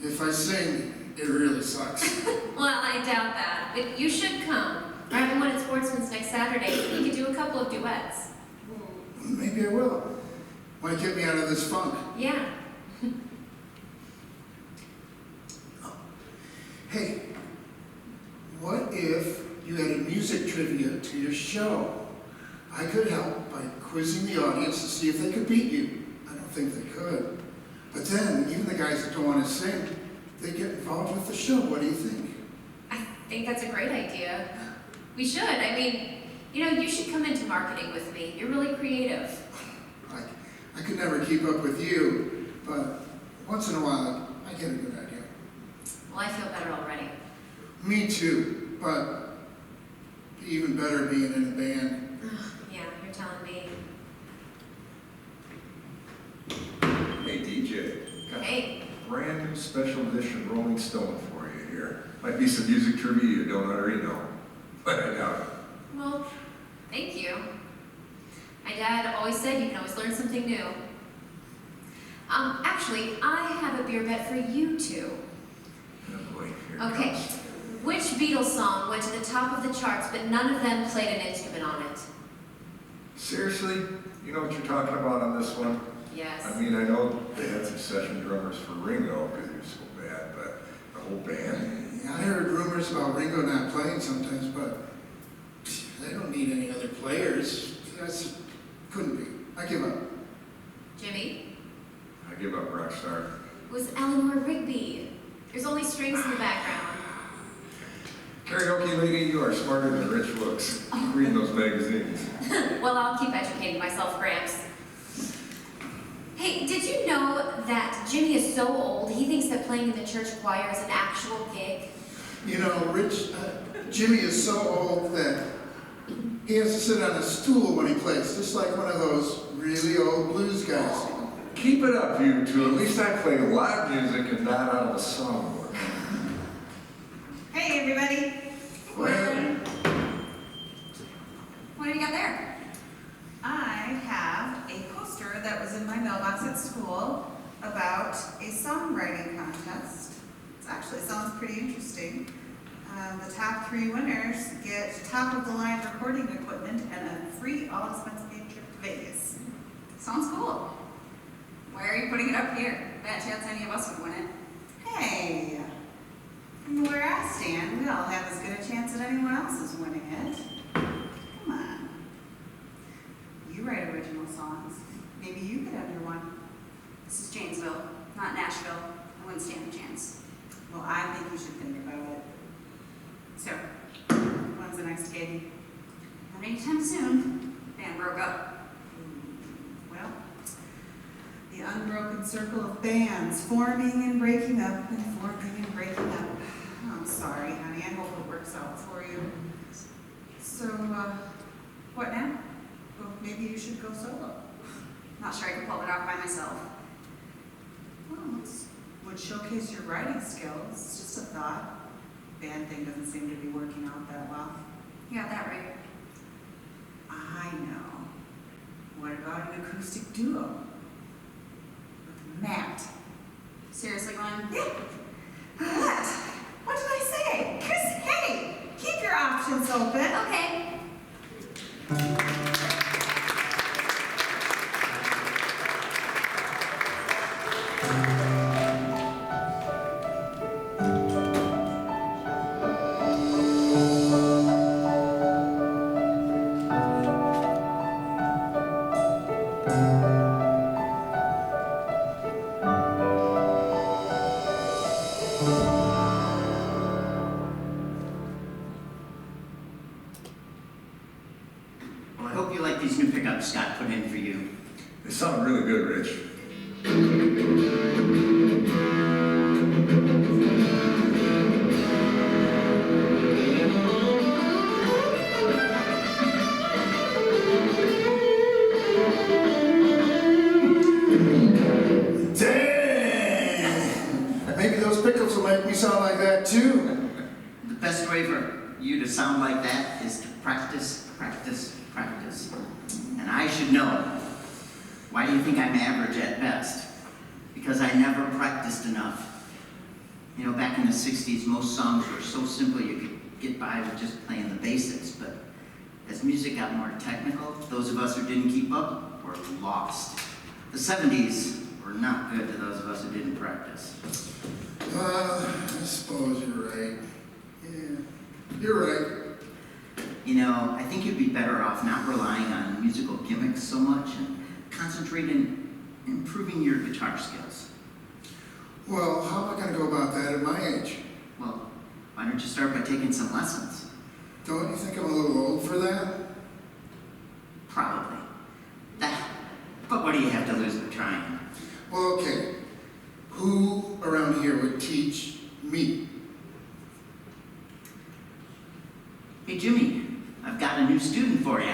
Speaker 5: if I sing, it really sucks.
Speaker 9: Well, I doubt that, but you should come. We're having one at Sportsman's next Saturday. We could do a couple of duets.
Speaker 5: Maybe I will. Might get me out of this funk.
Speaker 9: Yeah.
Speaker 5: Hey, what if you added music trivia to your show? I could help by quizzing the audience to see if they could beat you. I don't think they could. But then, even the guys that don't want to sing, they get involved with the show. What do you think?
Speaker 9: I think that's a great idea. We should. I mean, you should come into marketing with me. You're really creative.
Speaker 5: I could never keep up with you, but once in a while, I get a good idea.
Speaker 9: Well, I feel better already.
Speaker 5: Me too, but even better being in a band.
Speaker 9: Yeah, you're telling me.
Speaker 8: Hey, DJ. Got
Speaker 9: Hey.
Speaker 8: a brand new special edition Rolling Stone for you here. Might be some music trivia you don't already know, but I doubt it.
Speaker 9: Well, thank you. My dad always said you can always learn something new. Actually, I have a beer bet for you two.
Speaker 8: Oh boy, here it
Speaker 9: Okay.
Speaker 8: comes.
Speaker 9: Which Beatles song went to the top of the charts, but none of them played an instrument on it?
Speaker 8: Seriously? You know what you're talking about on this one?
Speaker 9: Yes.
Speaker 8: I mean, I know they had some session drummers for Ringo because he was so bad, but the whole band?
Speaker 5: Yeah, I heard rumors about Ringo not playing sometimes, but they don't need any other players. That's couldn't be. I give up.
Speaker 9: Jimmy?
Speaker 8: I give up Rockstar.
Speaker 9: It was Eleanor Rigby. There's only strings in the background.
Speaker 8: Karaoke lady, you are smarter than Rich looks. Keep reading those magazines.
Speaker 9: Well, I'll keep educating myself, Gramps. Hey, did you know that Jimmy is so old, he thinks that playing in the church choir is an actual gig?
Speaker 5: You know, Rich, Jimmy is so old that he has to sit on a stool when he plays, just like one of those really old blues guys.
Speaker 8: Keep it up, you two. At least I play live music and not out of a songbook.
Speaker 3: Hey, everybody.
Speaker 6: What do you got there?
Speaker 3: I have a poster that was in my mailbox at school about a songwriting contest. It actually sounds pretty interesting. The top 3 winners get top-of-the-line recording equipment and a free all-expense-paid trip to Vegas.
Speaker 6: Sounds cool. Why are you putting it up here? Bad chance any of us would win it.
Speaker 3: Hey, from where I stand, we all have as good a chance as anyone else is winning it. Come on. You write original songs. Maybe you could enter one.
Speaker 6: This is Janesville, not Nashville. I wouldn't stand a chance.
Speaker 3: Well, I think you should think about it. So, when's the next gig?
Speaker 6: Not anytime soon. Band broke up.
Speaker 3: Well, the unbroken circle of bands, forming and breaking up and forming and breaking up. Oh, I'm sorry, honey. I hope it works out for you. So, what now? Well, maybe you should go solo.
Speaker 6: Not sure I can pull it off by myself.
Speaker 3: Well, it would showcase your writing skills. It's just a thought. Band thing doesn't seem to be working out that well.
Speaker 6: You got that right.
Speaker 3: I know. What about an acoustic duo? With Matt.
Speaker 6: Seriously, Glenn?
Speaker 3: Yeah. What? What did I say? Chris, hey, keep your options open.
Speaker 9: Okay.
Speaker 1: Well, I hope you like these new pickups Scott put in for you.
Speaker 8: They sound really good, Rich.
Speaker 5: Dang! Maybe those pickups will make me sound like that too.
Speaker 1: The best way for you to sound like that is to practice, practice, practice. And I should know. Why do you think I'm average at best? Because I never practiced enough. You know, back in the 60s, most songs were so simple you could get by with just playing the basics. But as music got more technical, those of us who didn't keep up were lost. The 70s were not good to those of us who didn't practice.
Speaker 5: I suppose you're right. Yeah, you're right.
Speaker 1: You know, I think you'd be better off not relying on musical gimmicks so much and concentrating on improving your guitar skills.
Speaker 5: Well, how am I going to go about that at my age?
Speaker 1: Well, why don't you start by taking some lessons?
Speaker 5: Don't you think I'm a little old for that?
Speaker 1: Probably. But what do you have to lose but trying?
Speaker 5: Well, okay. Who around here would teach me?
Speaker 1: Hey, Jimmy, I've got a new student for you.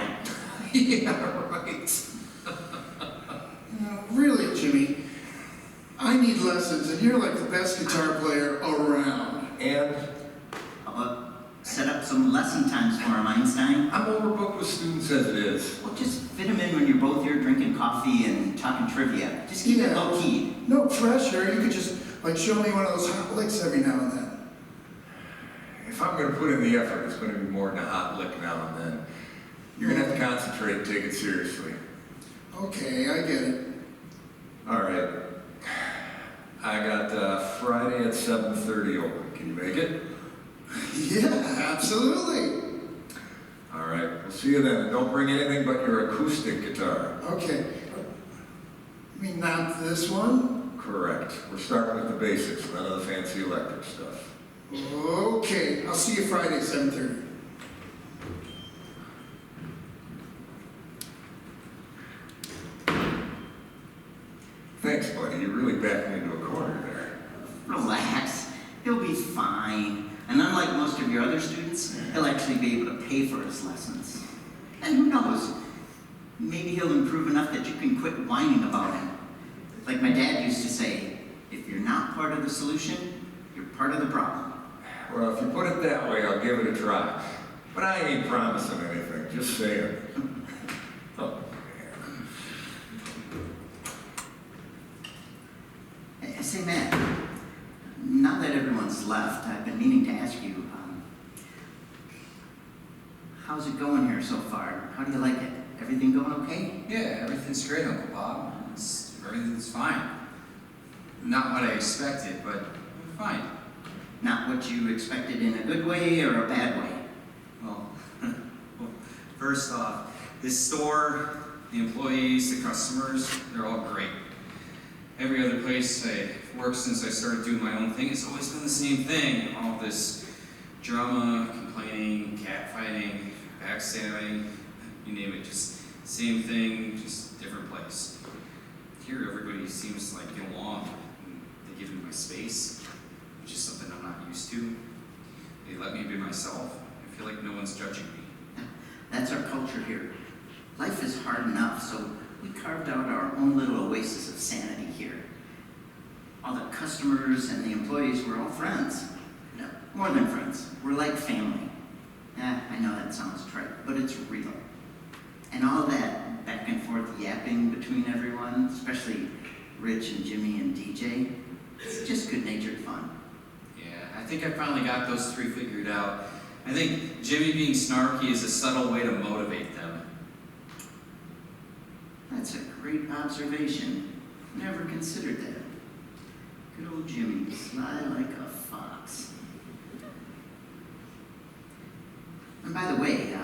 Speaker 4: Yeah, right.
Speaker 5: Really, Jimmy? I need lessons, and you're like the best guitar player around.
Speaker 8: And
Speaker 1: How about set up some lesson times for him, Einstein?
Speaker 8: I'm overbooked with students as it is.
Speaker 1: Well, just fit him in when you're both here drinking coffee and talking trivia. Just keep it low-key.
Speaker 5: No pressure. You could just, like, show me one of those hot licks every now and then.
Speaker 8: If I'm going to put in the effort, it's going to be more than a hot lick now and then. You're going to have to concentrate and take it seriously.
Speaker 5: Okay, I get it.
Speaker 8: All right. I got Friday at 7:30 open. Can you make it?
Speaker 5: Yeah, absolutely.
Speaker 8: All right. We'll see you then. Don't bring anything but your acoustic guitar.
Speaker 5: Okay. You mean not this one?
Speaker 8: Of Correct. We're starting with the basics, none of the fancy electric stuff.
Speaker 5: Okay, I'll see you Friday, 7:30.
Speaker 8: Thanks, buddy. You really backed me into a corner there.
Speaker 1: Relax, he'll be fine. And unlike most of your other students, he'll actually be able to pay for his lessons. And who knows, maybe he'll improve enough that you can quit whining about him. Like my dad used to say, if you're not part of the solution, you're part of the problem.
Speaker 8: Well, if you put it that way, I'll give it a try. But I ain't promising anything, just saying. Oh, man.
Speaker 1: Say, Matt, now that everyone's left, I've been meaning to ask you, how's it going here so far? How do you like it? Everything going okay?
Speaker 4: Yeah, everything's great, Uncle Bob. Everything's fine. Not what I expected, but fine.
Speaker 1: Not what you expected in a good way or a bad way?
Speaker 4: Well, first off, this store, the employees, the customers, they're all great. Every other place I've worked since I started doing my own thing, it's always been the same thing. All this drama, complaining, catfighting, backstabbing, you name it, just same thing, just different place. Here, everybody seems to like get along. They give me my space, which is something I'm not used to. They let me be myself. I feel like no one's judging me.
Speaker 1: That's our culture here. Life is hard enough, so we carved out our own little oasis of sanity here. All the customers and the employees were all friends. No, more than friends. We're like family. I know that sounds trite, but it's real. And all that back and forth yapping between everyone, especially Rich and Jimmy and DJ, it's just good-natured fun.
Speaker 4: Yeah, I think I finally got those three figured out. I think Jimmy being snarky is a subtle way to motivate them.
Speaker 1: That's a great observation. Never considered that. Good old Jimmy, sly like a fox. And by the way,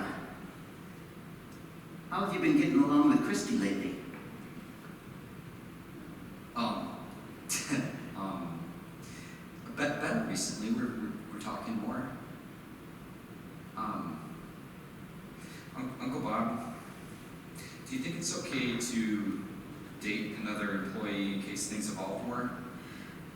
Speaker 1: how have you been getting along with Christy lately?
Speaker 4: Better recently. We're talking more. Uncle Bob, do you think it's okay to date another employee in case things evolve more?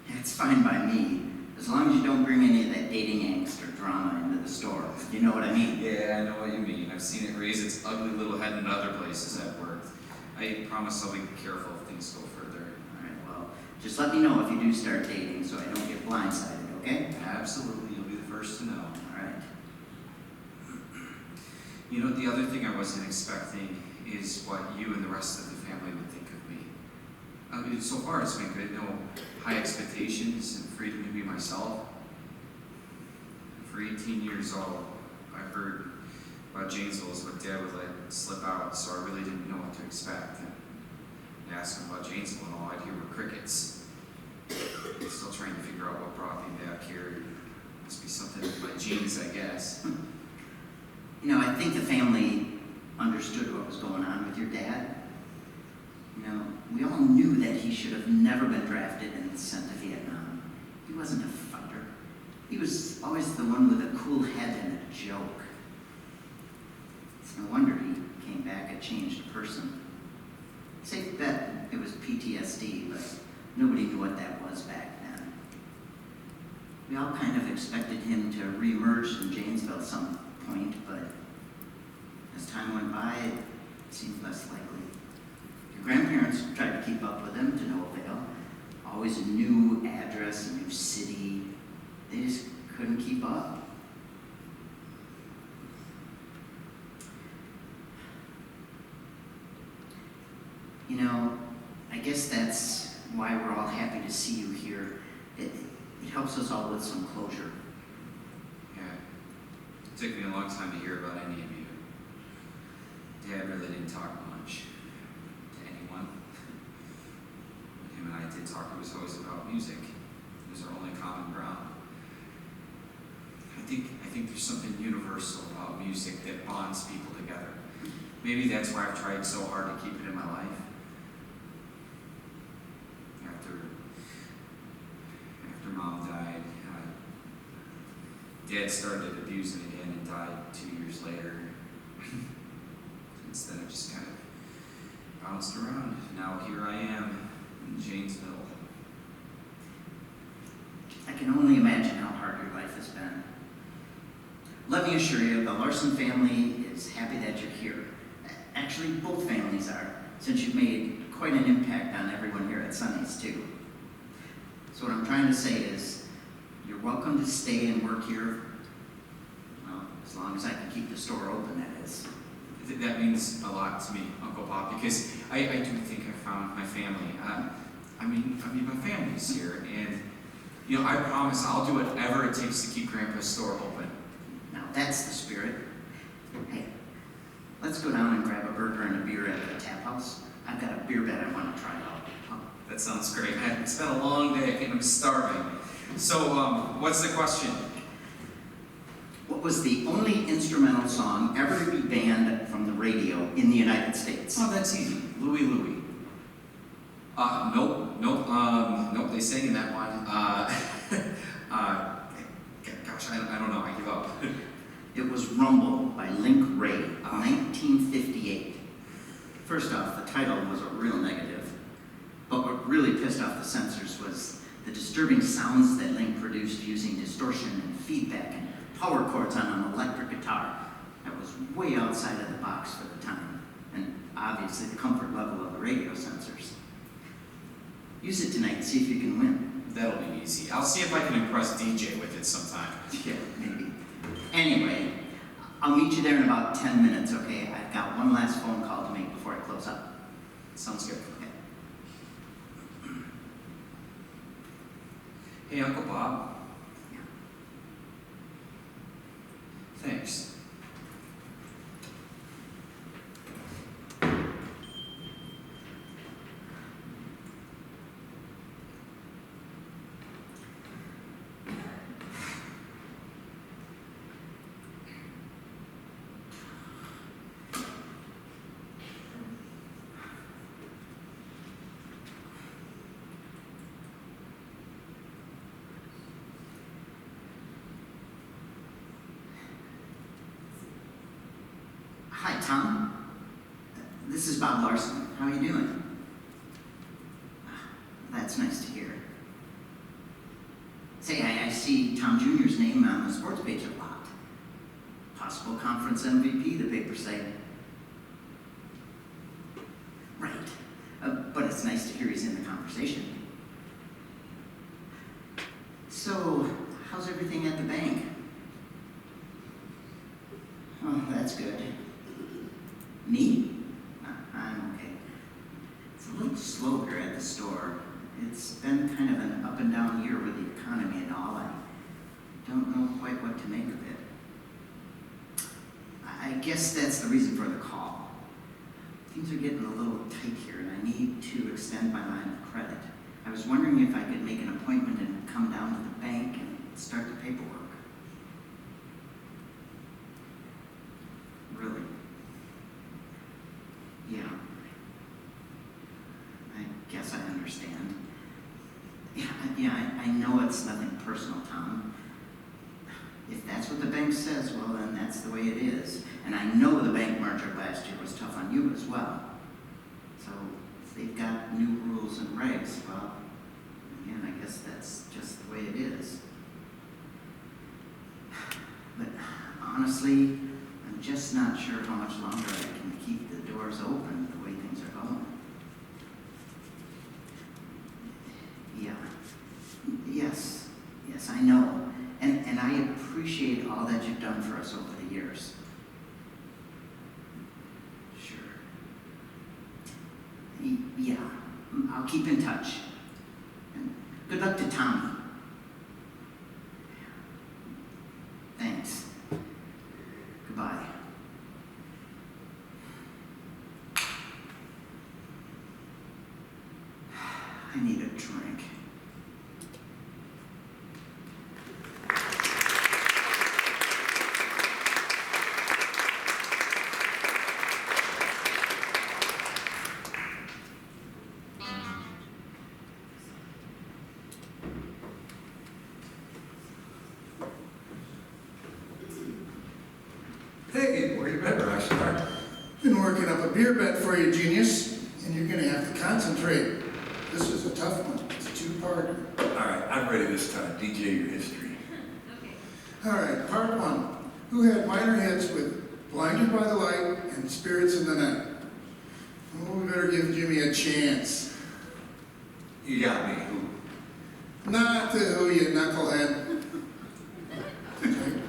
Speaker 1: It's fine by me, as long as you don't bring any of that dating angst or drama into the store. You know what I mean?
Speaker 4: Yeah, I know what you mean. I've seen it raise its ugly little head in other places I've worked. I promise I'll be careful if things go further.
Speaker 1: All right, well, just let me know if you do start dating so I don't get blindsided, okay?
Speaker 4: Absolutely, you'll be the first to know.
Speaker 1: All right.
Speaker 4: You know, the other thing I wasn't expecting is what you and the rest of the family would think of me. I mean, so far it's been good. No high expectations and freedom to be myself. For 18 years old, I heard about Janesville is what Dad would let slip out, so I really didn't know what to expect. And I asked him about Janesville, and all I'd hear were crickets. I'm still trying to figure out what brought me back here. It must be something in my genes, I guess.
Speaker 1: You know, I think the family understood what was going on with your dad. You know, we all knew that he should have never been drafted and sent to Vietnam. He wasn't a fighter. He was always the one with a cool head and a joke. It's no wonder he came back a changed person. Safe bet it was PTSD, but nobody knew what that was back then. We all kind of expected him to reemerge in Janesville at some point, but as time went by, it seemed less likely. Your grandparents tried to keep up with him to no avail. Always a new address, a new city. They just couldn't keep up. You know, I guess that's why we're all happy to see you here. It helps us all with some closure.
Speaker 4: Yeah, it took me a long time to hear about any of you. Dad really didn't talk much to anyone. When him and I did talk, it was always about music. It was our only common ground. I think there's something universal about music that bonds people together. Maybe that's why I've tried so hard to keep it in my life. After Dad started abusing again and died 2 years later. Since then, I've just kind of bounced around. Now here I am in Janesville.
Speaker 1: I can only imagine how hard your life has been. Let me assure you, the Larson family is happy that you're here. Actually, both families are, since you've made quite an impact on everyone here at Sonny's too. So what I'm trying to say is, you're welcome to stay and work here, well, as long as I can keep the store open, that is.
Speaker 4: That means a lot to me, Uncle Bob, because I do think I found my family. I mean, my family's here, and you know, I promise I'll do whatever it takes to keep Grandpa's store open.
Speaker 1: Now that's the spirit. Hey, let's go down and grab a burger and a beer at the tap house. I've got a beer bet I want to try out.
Speaker 4: That sounds great. It's been a long day and I'm starving. So, what's the question?
Speaker 1: What was the only instrumental song ever to be banned from the radio in the United States?
Speaker 4: Oh, that's easy. Louie Louie. Nope, they sang in that one. Gosh, I don't know, I give up.
Speaker 1: It was Rumble by Link Ray, 1958. First off, the title was a real negative, but what really pissed off the censors was the disturbing sounds that Link produced using distortion and feedback and power chords on an electric guitar. That was way outside of the box for the time, and obviously the comfort level of the radio censors. Use it tonight and see if you can win.
Speaker 4: That'll be easy. I'll see if I can impress DJ with it sometime.
Speaker 1: Yeah, maybe. Anyway, I'll meet you there in about 10 minutes, okay? I've got one last phone call to make before I close up.
Speaker 4: Sounds good.
Speaker 1: Okay.
Speaker 4: Hey, Uncle Bob.
Speaker 1: Yeah.
Speaker 4: Thanks.
Speaker 1: Hi, Tom. This is Bob Larson. How are you doing? That's nice to hear. Say, I see Tom Jr.'s name on the sports page a lot. Possible conference MVP, the papers say. Right. But it's nice to hear he's in the conversation. So, how's everything at the bank? Oh, that's good. Me? I'm okay. It's a little slow here at the store. It's been kind of an up and down year with the economy and all. I don't know quite what to make of it. I guess that's the reason for the call. Things are getting a little tight here and I need to extend my line of credit. I was wondering if I could make an appointment and come down to the bank and start the paperwork. Really? Yeah. I guess I understand. Yeah, I know it's nothing personal, Tom. If that's what the bank says, well, then that's the way it is. And I know the bank merger last year was tough on you as well. So if they've got new rules and regs, well, again, I guess that's just the way it is. But honestly, I'm just not sure how much longer I can keep the doors open the way things are going. Yeah. Yes, I know. And I appreciate all that you've done for us over the years. Sure. Yeah, I'll keep in touch. And good luck to Tommy. Thanks. Goodbye. I need a drink.
Speaker 8: start?
Speaker 5: Been working up a beer bet for you, genius, and you're gonna have to concentrate. This is a tough one. It's a two-parter.
Speaker 8: All right, I'm ready this time. DJ your history.
Speaker 9: Okay.
Speaker 5: All right, part one. Who had minor hits with Blinded by the Light and Spirits in the Night? Oh, we better give Jimmy a chance.
Speaker 8: You got me. Who?
Speaker 5: Not the Who, you knucklehead. Okay.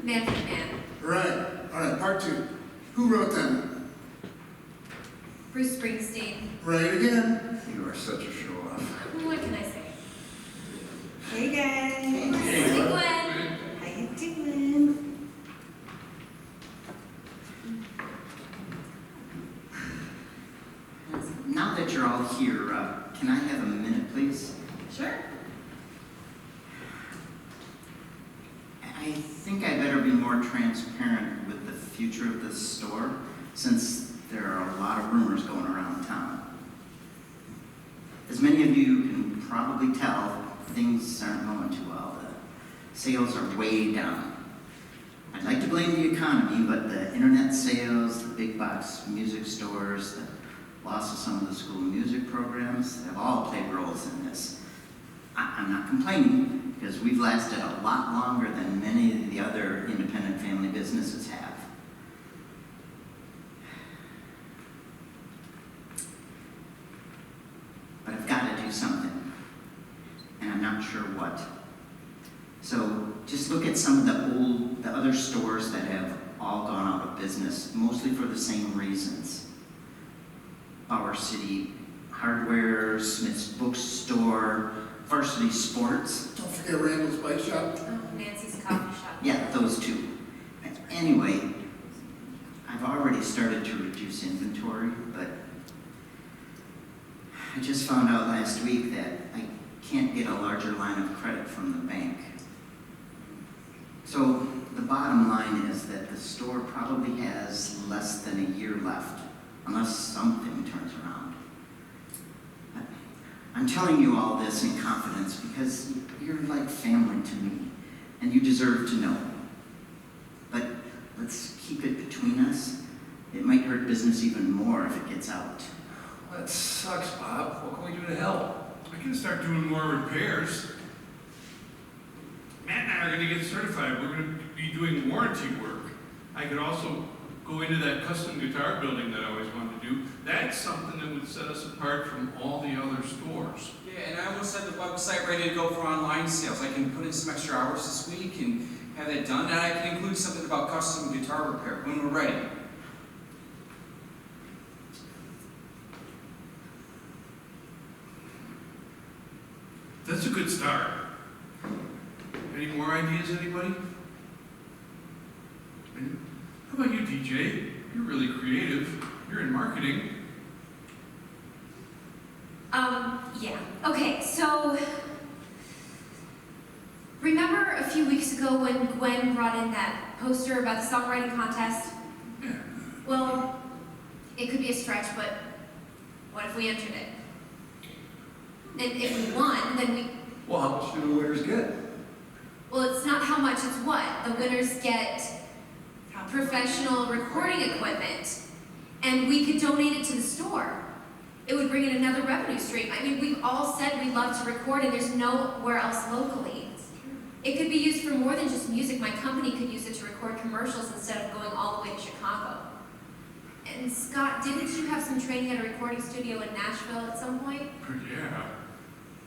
Speaker 9: Man for man.
Speaker 5: Right. All right, part two. Who wrote them?
Speaker 9: Bruce Springsteen.
Speaker 5: Right again.
Speaker 8: You are such a show-off.
Speaker 9: What can I say?
Speaker 3: Hey guys,
Speaker 9: Hey, Gwen.
Speaker 3: how you doing?
Speaker 1: Now that you're all here, can I have a minute, please?
Speaker 3: Sure.
Speaker 1: I think I better be more transparent with the future of this store, since there are a lot of rumors going around town. As many of you can probably tell, things aren't going too well. The sales are way down. I'd like to blame the economy, but the internet sales, the big box music stores, the loss of some of the school music programs have all played roles in this. I'm not complaining, because we've lasted a lot longer than many of the other independent family businesses have. But I've got to do something, and I'm not sure what. So just look at some of the other stores that have all gone out of business, mostly for the same reasons. Our City Hardware, Smith's Bookstore, Varsity Sports.
Speaker 5: Don't forget Randall's Bike Shop.
Speaker 9: Oh, Nancy's coffee shop.
Speaker 1: Yeah, those two. Anyway, I've already started to reduce inventory, but I just found out last week that I can't get a larger line of credit from the bank. So the bottom line is that the store probably has less than a year left, unless something turns around. I'm telling you all this in confidence because you're like family to me, and you deserve to know. But let's keep it between us. It might hurt business even more if it gets out.
Speaker 8: That sucks, Bob. What can we do to help?
Speaker 2: I can start doing more repairs. Matt and I are going to get certified. We're going to be doing warranty work. I could also go into that custom guitar building that I always wanted to do. That's something that would set us apart from all the other stores.
Speaker 4: Yeah, and I almost had the website ready to go for online sales. I can put in some extra hours this week and have that done. And I can include something about custom guitar repair when we're ready.
Speaker 2: That's a good start. Any more ideas, anybody? How about you, DJ? You're really creative. You're in marketing.
Speaker 9: Yeah. Okay, so remember a few weeks ago when Gwen brought in that poster about the songwriting contest?
Speaker 2: Yeah.
Speaker 9: Well, it could be a stretch, but what if we entered it? And if we won, then we...
Speaker 8: Well, how much do the winners get?
Speaker 9: Well, it's not how much, it's what. The winners get professional recording equipment, and we could donate it to the store. It would bring in another revenue stream. I mean, we've all said we love to record, and there's nowhere else locally. It could be used for more than just music. My company could use it to record commercials instead of going all the way to Chicago. And Scott, didn't you have some training at a recording studio in Nashville at some point?
Speaker 2: Yeah.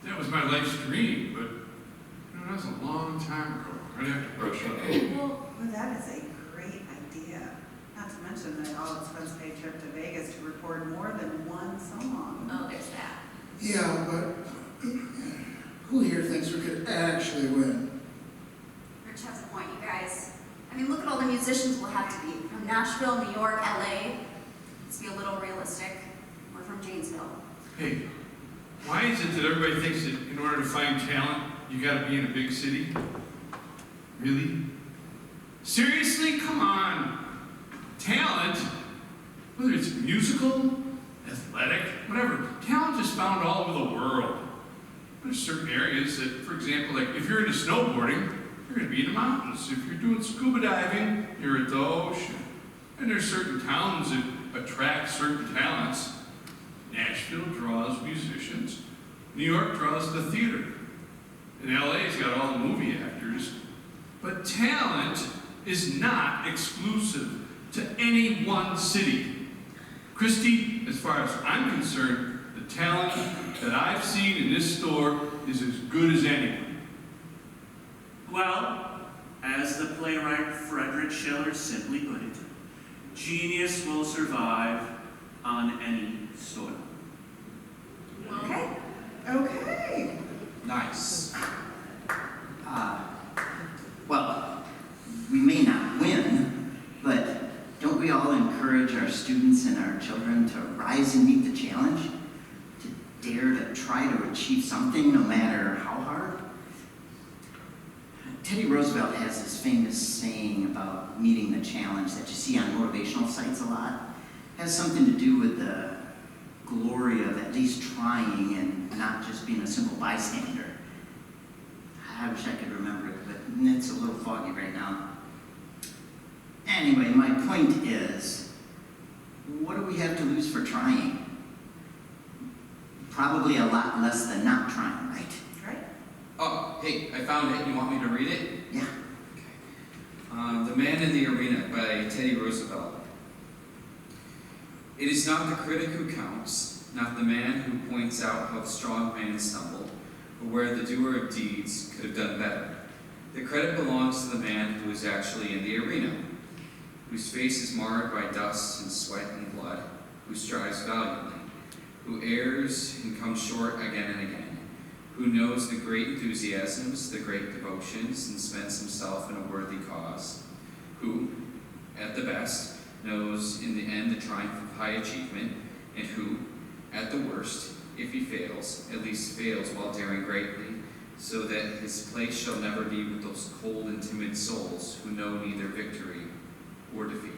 Speaker 2: That was my life's dream, but that was a long time ago. I'd have to brush up.
Speaker 3: Well, that is a great idea. Not to mention the all-expense paid trip to Vegas to record more than one song.
Speaker 9: Oh, there's that.
Speaker 5: Yeah, but who here thinks we could actually win?
Speaker 6: Rich has a point, you guys. I mean, look at all the musicians we'll have to be. From Nashville, New York, LA. Let's be a little realistic. We're from Janesville.
Speaker 2: Hey, why is it that everybody thinks that in order to find talent, you gotta be in a big city? Really? Seriously? Come on. Talent, whether it's musical, athletic, whatever, talent is found all over the world. There's certain areas that, for example, like if you're into snowboarding, you're gonna be in the mountains. If you're doing scuba diving, you're at the ocean. And there's certain towns that attract certain talents. Nashville draws musicians. New York draws the theater. And LA's got all the movie actors. But talent is not exclusive to any one city. Christy, as far as I'm concerned, the talent that I've seen in this store is as good as anyone.
Speaker 10: Well, as the playwright Fredricks simply put it, genius will survive on any soil.
Speaker 3: Okay, okay.
Speaker 4: Nice.
Speaker 1: Well, we may not win, but don't we all encourage our students and our children to rise and meet the challenge? To dare to try to achieve something no matter how hard? Teddy Roosevelt has this famous saying about meeting the challenge that you see on motivational sites a lot. It has something to do with the glory of at least trying and not just being a simple bystander. I wish I could remember it, but it's a little foggy right now. Anyway, my point is, what do we have to lose for trying? Probably a lot less than not trying, right?
Speaker 3: Right.
Speaker 4: Oh, hey, I found it. You want me to read it?
Speaker 1: Yeah.
Speaker 4: The Man in the Arena by Teddy Roosevelt. It is not the critic who counts, not the man who points out how the strong man stumbled, or where the doer of deeds could have done better. The credit belongs to the man who is actually in the arena, whose face is marred by dust and sweat and blood, who strives valiantly, who errs and comes short again and again, who knows the great enthusiasms, the great devotions, and spends himself in a worthy cause, who, at the best, knows in the end the triumph of high achievement, and who, at the worst, if he fails, at least fails while daring greatly, so that his place shall never be with those cold and timid souls who know neither victory or defeat.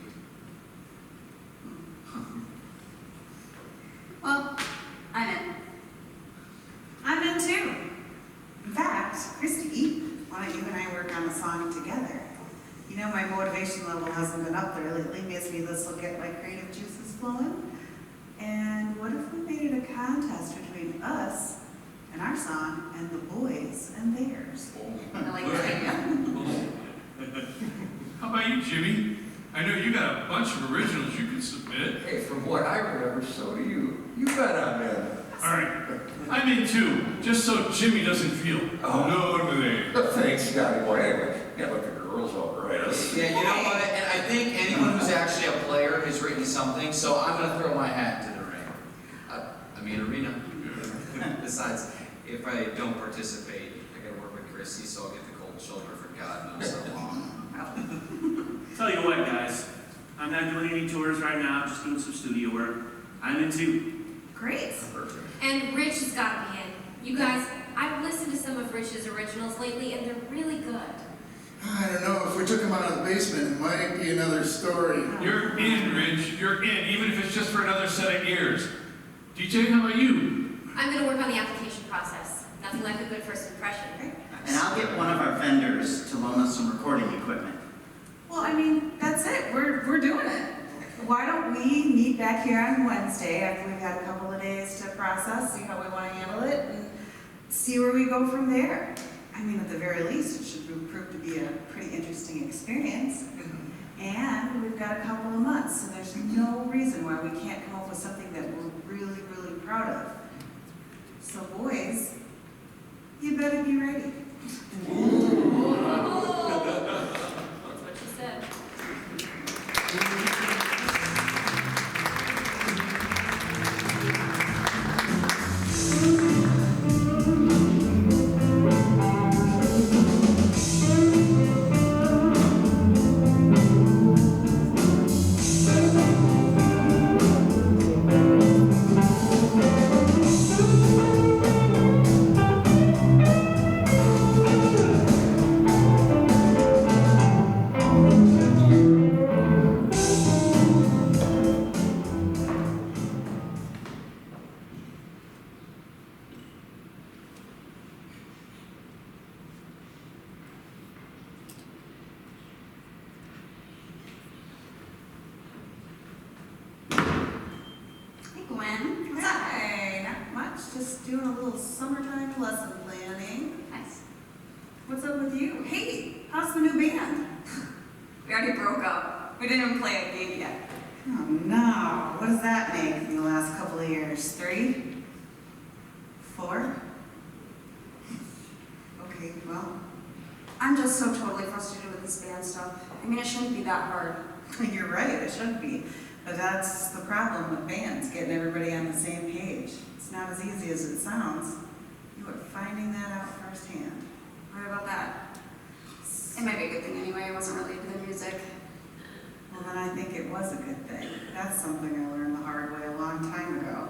Speaker 6: Well, I'm in.
Speaker 3: I'm in too. In fact, Christy, why don't you and I work on a song together? You know, my motivation level hasn't been up there lately. Maybe this will get my creative juices flowing. And what if we made it a contest between us and our song and the boys and theirs?
Speaker 6: I like that idea.
Speaker 2: How about you, Jimmy? I know you got a bunch of originals you can submit.
Speaker 8: Hey, from what I remember, so do you. You bet I'm in.
Speaker 2: All right, I'm in too, just so Jimmy doesn't feel lonely.
Speaker 8: Thanks, Scotty. Boy, anyway, can't let the girls outright us.
Speaker 4: Yeah, you know what? And I think anyone who's actually a player has written something, so I'm going to throw my hat into the ring. Arena. Besides, if I don't participate, I got to work with Chrissy, so I'll get the cold shoulder for God knows how long.
Speaker 10: Tell you what, guys, I'm not doing any tours right now, just doing some studio work. I'm in too.
Speaker 3: Great.
Speaker 8: Perfect.
Speaker 9: And Rich has got to be in. You guys, I've listened to some of Rich's originals lately, and they're really good.
Speaker 5: I don't know, if we took him out of the basement, it might be another story.
Speaker 2: You're in, Rich. You're in, even if it's just for another set of ears. DJ, how about you?
Speaker 9: I'm going to work on the application process. Nothing like a good first impression, right?
Speaker 1: And I'll get one of our vendors to loan us some recording equipment.
Speaker 3: Well, I mean, that's it. We're doing it. Why don't we meet back here on Wednesday after we've had a couple of days to process, see how we want to handle it, and see where we go from there. I mean, at the very least, it should prove to be a pretty interesting experience. And we've got a couple of months, so there's no reason why we can't come up with something that we're really, really proud of. So boys, you better be ready.
Speaker 9: That's what she said.
Speaker 3: summertime lesson planning.
Speaker 6: Nice.
Speaker 3: What's up with you? Hey, how's the new band?
Speaker 6: We already broke up. We didn't even play a game yet.
Speaker 3: Oh no, what does that make in the last couple of years? 3? 4? Okay, well,
Speaker 6: I'm just so totally frustrated with this band stuff. I mean, it shouldn't be that hard.
Speaker 3: you're right, it should be. But that's the problem with bands, getting everybody on the same page. It's not as easy as it sounds. You are finding that out firsthand.
Speaker 6: Right about that. It might be a good thing anyway. I wasn't really into the music.
Speaker 3: Well, then I think it was a good thing. That's something I learned the hard way a long time ago.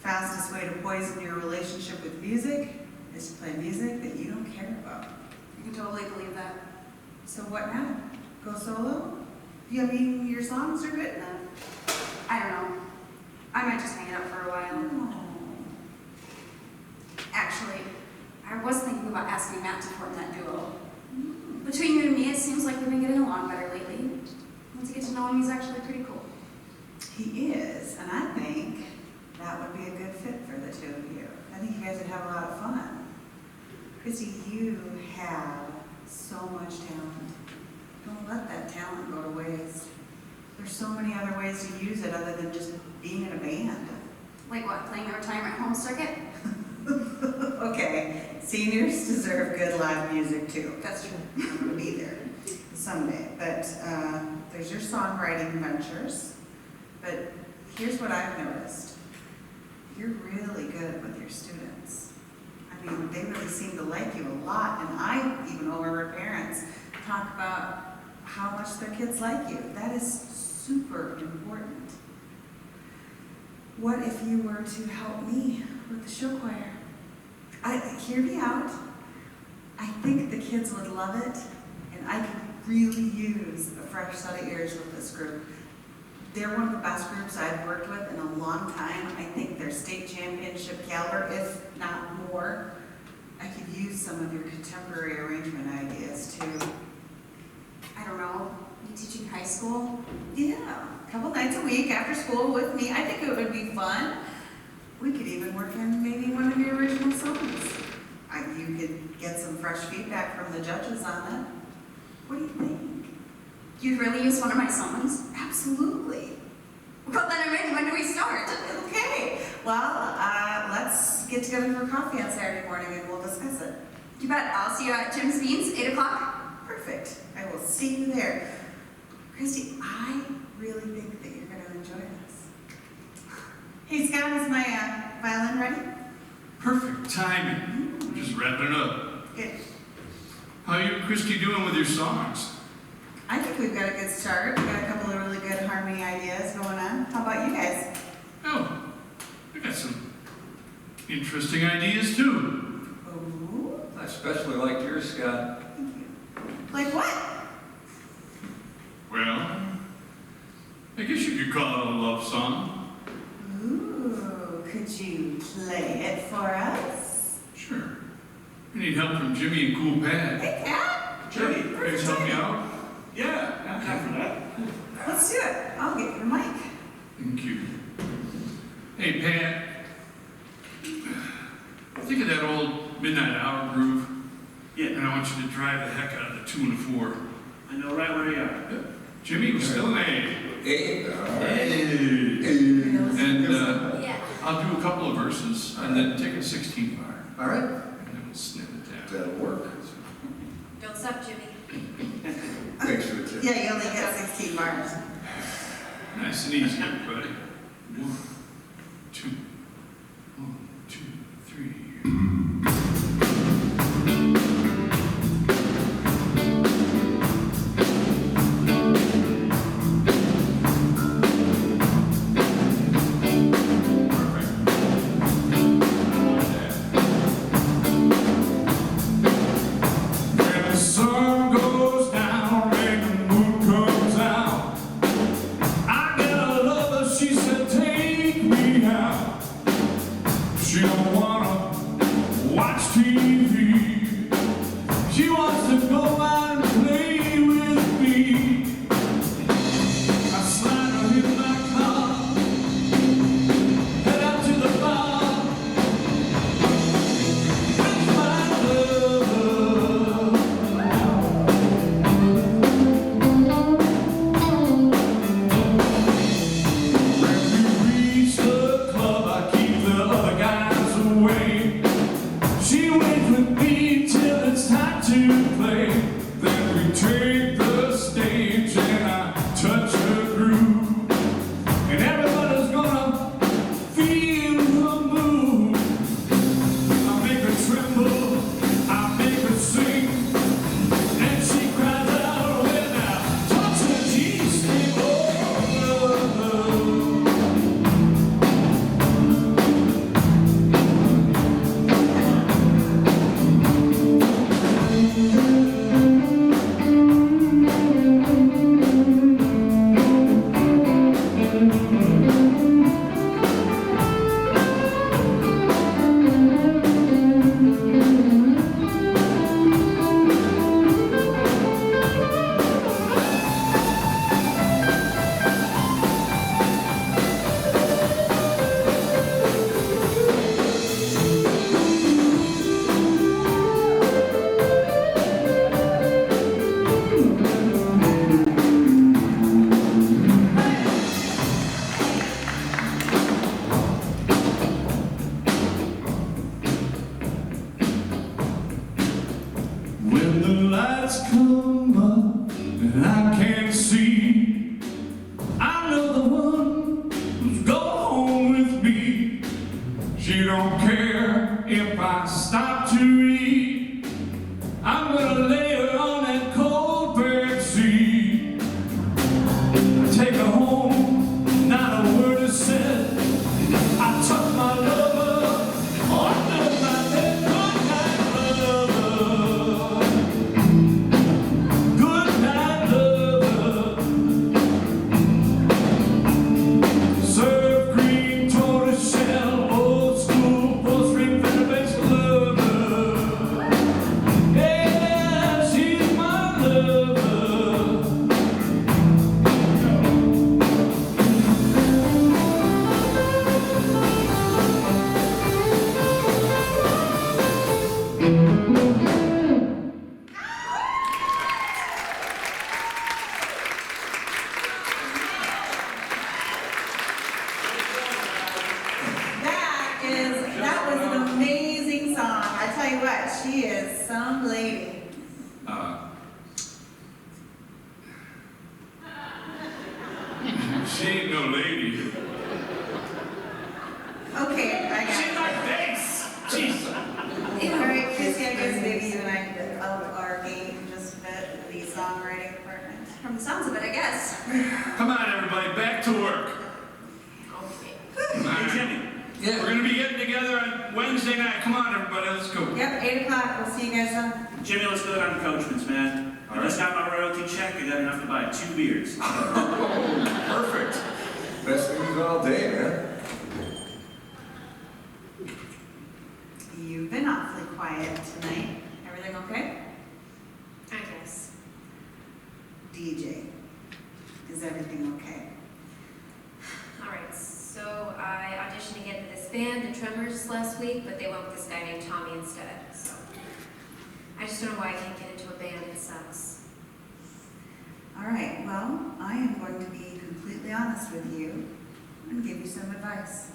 Speaker 3: Fastest way to poison your relationship with music is to play music that you don't care about.
Speaker 6: I can totally believe that.
Speaker 3: So what now? Go solo? I mean, your songs are good enough?
Speaker 6: I don't know. I might just hang it up for a while.
Speaker 3: Oh.
Speaker 6: Actually, I was thinking about asking Matt to form that duo. Between you and me, it seems like we've been getting along better lately. Once you get to know him, he's actually pretty cool.
Speaker 3: He is, and I think that would be a good fit for the two of you. I think you guys would have a lot of fun. Chrissy, you have so much talent. Don't let that talent go to waste. There's so many other ways to use it other than just being in a band.
Speaker 6: Like what, playing the retirement home circuit?
Speaker 3: Okay, seniors deserve good live music too.
Speaker 6: That's true.
Speaker 3: I'm gonna be there someday. But there's your songwriting ventures. But here's what I've noticed. You're really good with your students. I mean, they really seem to like you a lot, and I even overheard parents talk about how much their kids like you. That is super important. What if you were to help me with the show choir? Hear me out. I think the kids would love it, and I could really use a fresh set of ears with this group. They're one of the best groups I've worked with in a long time. I think they're state championship caliber, if not more. I could use some of your contemporary arrangement ideas too.
Speaker 6: I don't know. You teaching high school?
Speaker 3: Yeah, a couple nights a week after school with me. I think it would be fun. We could even work in maybe one of your original songs. You could get some fresh feedback from the judges on it. What do you think?
Speaker 6: You'd really use one of my songs?
Speaker 3: Absolutely.
Speaker 6: Well, then I'm ready. When do we start?
Speaker 3: Okay. Well, let's get together for coffee on Saturday morning and we'll discuss it.
Speaker 6: You bet. I'll see you at Jim's Beans, 8 o'clock.
Speaker 3: Perfect. I will see you there. Christy, I really think that you're going to enjoy this. Hey, Scott, is my violin ready?
Speaker 2: Perfect timing. Just wrapping it up.
Speaker 3: Good.
Speaker 2: How you and Christy doing with your songs?
Speaker 3: I think we've got a good start. We've got a couple of really good harmony ideas going on. How about you guys?
Speaker 2: Oh, I got some interesting ideas too.
Speaker 3: Ooh,
Speaker 8: I especially liked yours, Scott.
Speaker 3: thank you. Like what?
Speaker 2: Well, I guess you could call it a love song.
Speaker 3: Ooh, could you play it for us?
Speaker 2: Sure. I need help from Jimmy and Cool Pad.
Speaker 3: Hey, Kat.
Speaker 2: Sure. You guys help me out?
Speaker 10: Yeah, I'm down for that.
Speaker 3: Let's do it. I'll get your mic.
Speaker 2: Thank you. Hey, Pat. Think of that old Midnight Hour groove,
Speaker 10: Yeah,
Speaker 2: and I want you to drive the heck out of the 2 and a 4.
Speaker 10: I know right where you are.
Speaker 2: Yep. Jimmy was still an A.
Speaker 8: Hey.
Speaker 2: And
Speaker 9: Yeah.
Speaker 2: I'll do a couple of verses, and then take a 16 bar,
Speaker 8: All right.
Speaker 2: and then we'll snip it down.
Speaker 8: That'll work.
Speaker 9: Don't suck, Jimmy.
Speaker 8: Thanks for the tip.
Speaker 3: Yeah, you only get 16 bars.
Speaker 2: Nice and easy, everybody. 1, 2, 1, 2, 3. When the sun goes down and the moon comes out, I got a lover, she said, take me out. She don't wanna watch TV. She wants to go out and play with me. I slide her in my car, head out to the bar. lights come up and I can't see, I know the one who's going home with me. She don't care if I stop to read, I'm gonna lay her on that cold back seat. Take her home, not a word is said. I tuck my lover under my bed. Good night, lover. Surf green tortoise shell, old school post-ring Fredricks lover. Yeah, she's my lover.
Speaker 3: That was an amazing song. I tell you what, she is some lady.
Speaker 2: She ain't no lady.
Speaker 3: Okay, I got
Speaker 2: She's
Speaker 3: it.
Speaker 2: my bass. Jeez.
Speaker 3: All right, Chrissy, I guess maybe you and I need to up our game just a bit in the songwriting department.
Speaker 6: From the sounds of it, I guess.
Speaker 2: Come on, everybody, back to work.
Speaker 10: Hey, Jimmy.
Speaker 2: We're gonna be getting together on Wednesday night. Come on, everybody, let's go.
Speaker 3: Yep, 8 o'clock. We'll see you guys then.
Speaker 10: Jimmy, let's go down to Coachman's, man. I just got my royalty check. I got enough to buy 2 beers.
Speaker 8: Perfect. Best news all day, man.
Speaker 3: You've been awfully quiet tonight. Everything okay?
Speaker 9: I guess.
Speaker 3: DJ, is everything okay?
Speaker 9: All right, so I auditioned again for this band, the Tremors, last week, but they went with this guy named Tommy instead, so. I just don't know why I can't get into a band, it sucks.
Speaker 3: All right, well, I am going to be completely honest with you and give you some advice.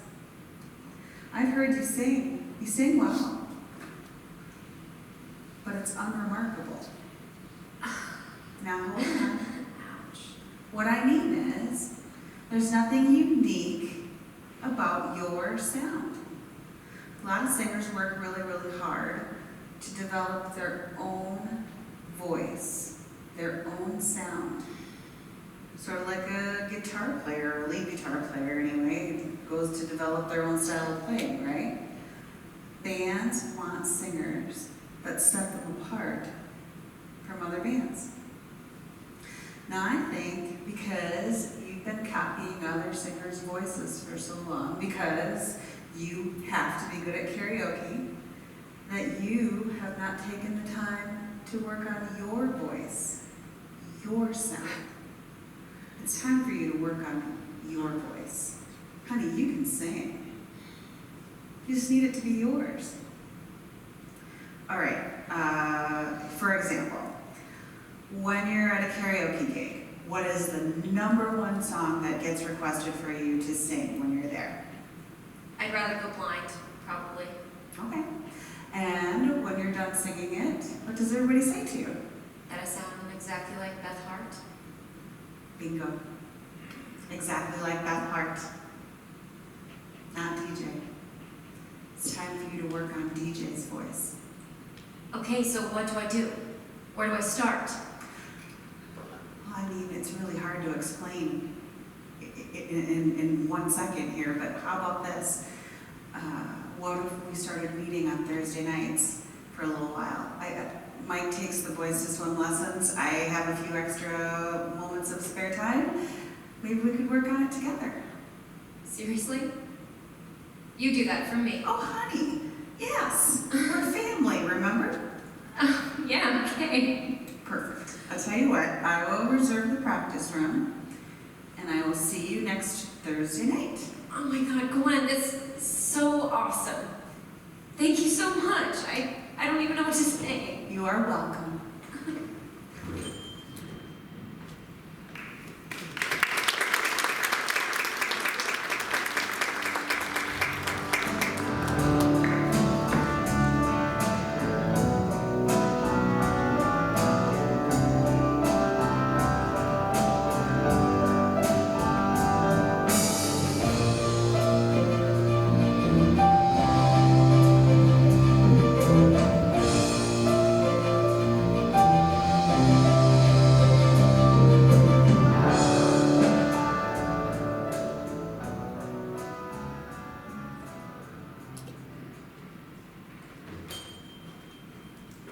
Speaker 3: I've heard you sing. You sing well, but it's unremarkable. Now hold on.
Speaker 9: Ouch.
Speaker 3: What I mean is, there's nothing unique about your sound. A lot of singers work really, really hard to develop their own voice, their own sound. Sort of like a guitar player, or a lead guitar player anyway, goes to develop their own style of playing, right? Bands want singers that set them apart from other bands. Now I think because you've been copying other singers' voices for so long, because you have to be good at karaoke, that you have not taken the time to work on your voice, your sound. It's time for you to work on your voice. Honey, you can sing. You just need it to be yours. All right, for example, when you're at a karaoke gig, what is the #1 song that gets requested for you to sing when you're there?
Speaker 9: I'd rather go blind, probably.
Speaker 3: Okay. And when you're done singing it, what does everybody say to you?
Speaker 9: That I sound exactly like Beth Hart.
Speaker 3: Bingo. Exactly like Beth Hart. Not DJ. It's time for you to work on DJ's voice.
Speaker 9: Okay, so what do I do? Where do I start?
Speaker 3: Well, I mean, it's really hard to explain in 1 second here, but how about this? What if we started meeting on Thursday nights for a little while? Mike takes the boys to swim lessons. I have a few extra moments of spare time. Maybe we could work on it together.
Speaker 9: Seriously? You do that for me.
Speaker 3: Oh, honey, yes. We're family, remember?
Speaker 9: Yeah, okay.
Speaker 3: Perfect. I'll tell you what, I will reserve the practice room, and I will see you next Thursday night.
Speaker 9: Oh my God, Gwen, this is so awesome. Thank you so much. I don't even know what to say.
Speaker 3: You are welcome.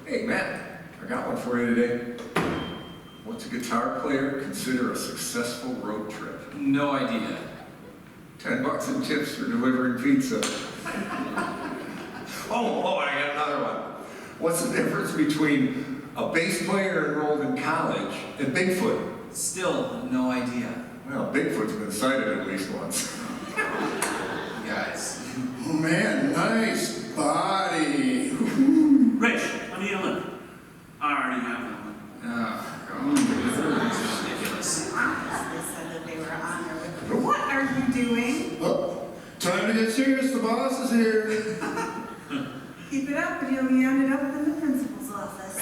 Speaker 8: Hey, Matt, I got one for you today. What's a guitar player consider a successful road trip?
Speaker 4: No idea.
Speaker 8: $10 in tips for delivering pizza. Oh, I got another one. What's the difference between a bass player enrolled in college and Bigfoot?
Speaker 4: Still, no idea.
Speaker 8: Well, Bigfoot's been sighted at least once.
Speaker 4: You guys.
Speaker 5: Oh man, nice body.
Speaker 10: Rich, let me get a look. I already have that one.
Speaker 4: Oh, God. This is ridiculous.
Speaker 3: They said that they were on there with. What are you doing?
Speaker 5: Oh, time to get serious, the boss is here.
Speaker 3: Keep it up, and you'll be ended up in the principal's office.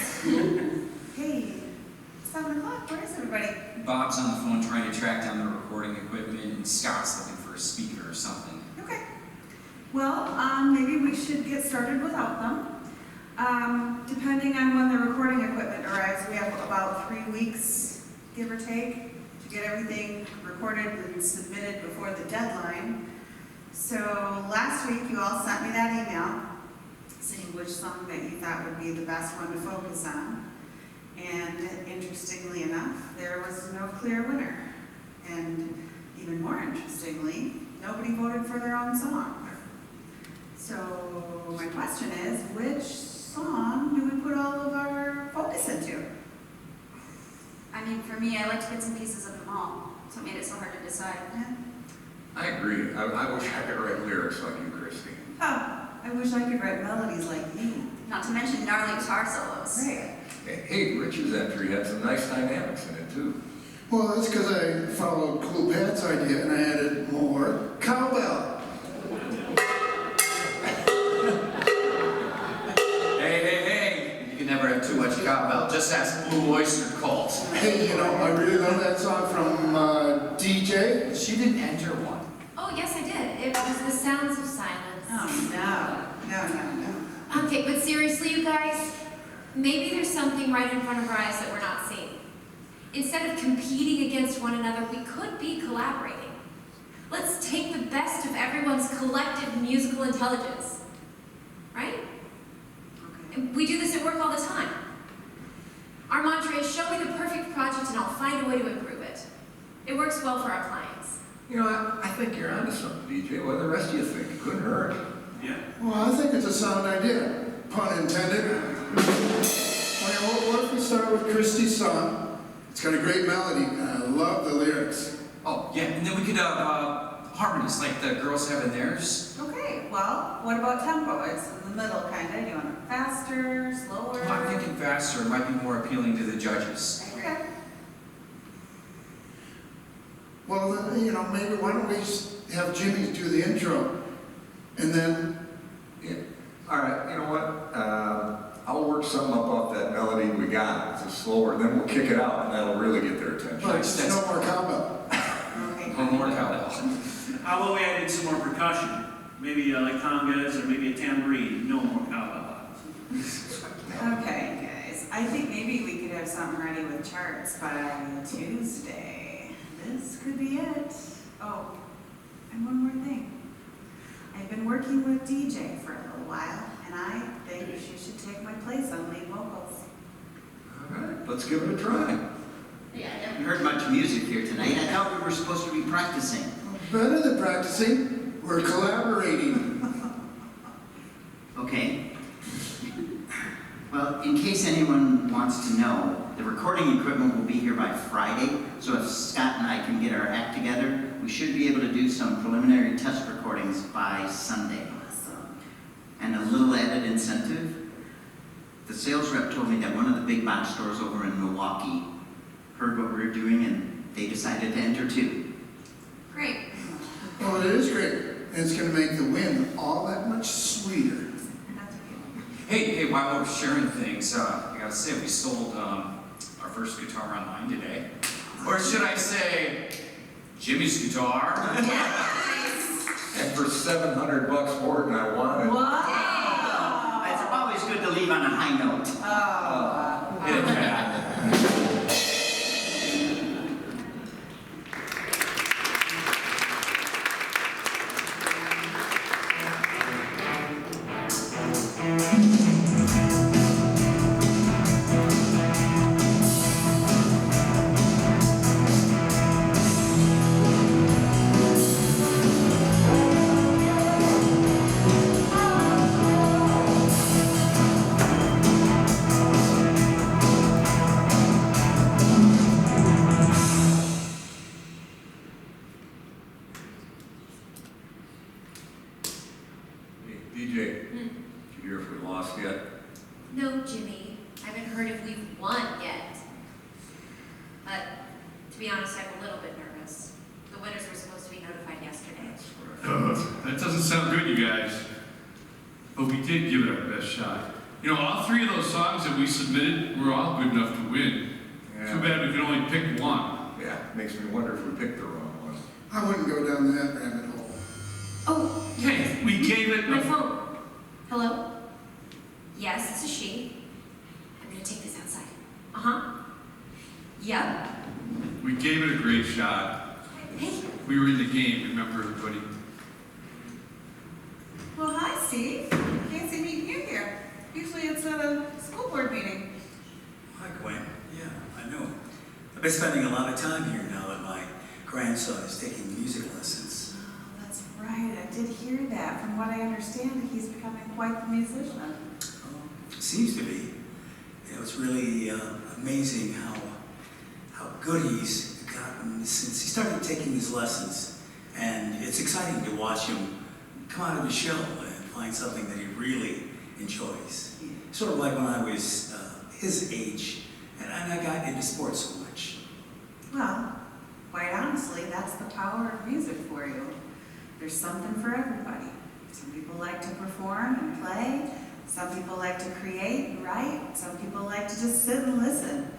Speaker 3: Hey, 7 o'clock. Where is everybody?
Speaker 4: Bob's on the phone trying to track down the recording equipment, and Scott's looking for a speaker or something.
Speaker 3: Okay. Well, maybe we should get started without them. Depending on when the recording equipment arrives, we have about 3 weeks, give or take, to get everything recorded and submitted before the deadline. So last week, you all sent me that email saying which song that you thought would be the best one to focus on. And interestingly enough, there was no clear winner. And even more interestingly, nobody voted for their own song. So my question is, which song do we put all of our focus into?
Speaker 6: I mean, for me, I liked bits and pieces of them all, so it made it so hard to decide.
Speaker 3: Yeah.
Speaker 8: I agree. I wish I could write lyrics like you, Christy.
Speaker 3: Oh, I wish I could write melodies like you.
Speaker 6: Not to mention gnarly guitar solos.
Speaker 3: Right.
Speaker 8: Hey, Rich's entry had some nice dynamics in it, too.
Speaker 5: Well, that's because I followed Cool Pat's idea and I added more cowbell.
Speaker 4: Hey, you can never have too much cowbell. Just ask Blue Oyster Cult.
Speaker 5: Hey, you know, I really love that song from DJ.
Speaker 4: She didn't enter one.
Speaker 9: Oh, yes, I did. It was The Sounds of Silence.
Speaker 3: Oh, no.
Speaker 9: Okay, but seriously, you guys, maybe there's something right in front of our eyes that we're not seeing. Instead of competing against one another, we could be collaborating. Let's take the best of everyone's collective musical intelligence. Right?
Speaker 3: Okay.
Speaker 9: And we do this at work all the time. Our mantra is, show me the perfect project and I'll find a way to improve it. It works well for our clients.
Speaker 8: You know, I think you're onto something, DJ. What do the rest of you think? It couldn't hurt.
Speaker 10: Yeah.
Speaker 5: Well, I think it's a sound idea. Pun intended. What if we start with Christy's song? It's got a great melody, and I love the lyrics.
Speaker 4: Oh, yeah, and then we could harmonies like the girls have in theirs.
Speaker 3: Okay, well, what about tempo? It's in the middle, kind of. Do you want it faster, slower?
Speaker 4: Well, I'm thinking faster might be more appealing to the judges.
Speaker 3: Okay.
Speaker 5: Well, then, you know, maybe why don't we just have Jimmy do the intro? And then,
Speaker 8: Yeah. All right, you know what? I'll work something up off that melody we got. It's a slower, then we'll kick it out, and that'll really get their attention.
Speaker 5: but it's no more cowbell.
Speaker 3: Okay.
Speaker 4: No more cowbell.
Speaker 10: How about we add in some more percussion? Maybe like congas or maybe a tambourine. No more cowbell.
Speaker 3: Okay, guys. I think maybe we could have something ready with charts by Tuesday. This could be it. Oh, and one more thing. I've been working with DJ for a little while, and I think she should take my place on lead vocals.
Speaker 8: All right, let's give it a try.
Speaker 1: Yeah, I haven't heard much music here tonight. I thought we were supposed to be practicing.
Speaker 5: Better than practicing, we're collaborating.
Speaker 1: Okay. Well, in case anyone wants to know, the recording equipment will be here by Friday, so if Scott and I can get our act together, we should be able to do some preliminary test recordings by Sunday. And a little added incentive. The sales rep told me that one of the big box stores over in Milwaukee heard what we were doing and they decided to enter too.
Speaker 6: Great.
Speaker 5: Well, it is great. And it's going to make the win all that much sweeter.
Speaker 4: Hey, while we're sharing things, I gotta say we sold our first guitar online today. Or should I say, Jimmy's guitar?
Speaker 8: And for $700 more than I wanted.
Speaker 3: Wow!
Speaker 1: It's always good to leave on a high note.
Speaker 3: Oh.
Speaker 4: Yeah.
Speaker 8: hear if we lost yet?
Speaker 9: No, Jimmy. I haven't heard if we've won yet. But to be honest, I'm a little bit nervous. The winners were supposed to be notified yesterday.
Speaker 8: That's what I thought.
Speaker 2: That doesn't sound good, you guys. But we did give it our best shot. You know, all three of those songs that we submitted were all good enough to win.
Speaker 8: Yeah.
Speaker 2: Too bad we could only pick one.
Speaker 8: Yeah, makes me wonder if we picked the wrong one.
Speaker 5: I wouldn't go down that rabbit hole.
Speaker 9: Oh,
Speaker 2: Hey, we gave it
Speaker 9: my
Speaker 2: a...
Speaker 9: phone. Hello? Yes, this is she. I'm gonna take this outside. Uh-huh. Yep.
Speaker 2: We gave it a great shot.
Speaker 9: Hey.
Speaker 2: We were in the game, remember, everybody?
Speaker 3: Well, hi, Steve. Fancy meeting you here. Usually it's at a school board meeting.
Speaker 11: Hi, Gwen. Yeah, I know. I've been spending a lot of time here now that my grandson is taking music lessons.
Speaker 3: Oh, that's right. I did hear that. From what I understand, he's becoming quite the musician.
Speaker 11: Seems to be. You know, it's really amazing how good he's gotten since he started taking his lessons. And it's exciting to watch him come out of his shell and find something that he really enjoys. Sort of like when I was his age, and I got into sports so much.
Speaker 3: Well, quite honestly, that's the power of music for you. There's something for everybody. Some people like to perform and play. Some people like to create and write. Some people like to just sit and listen.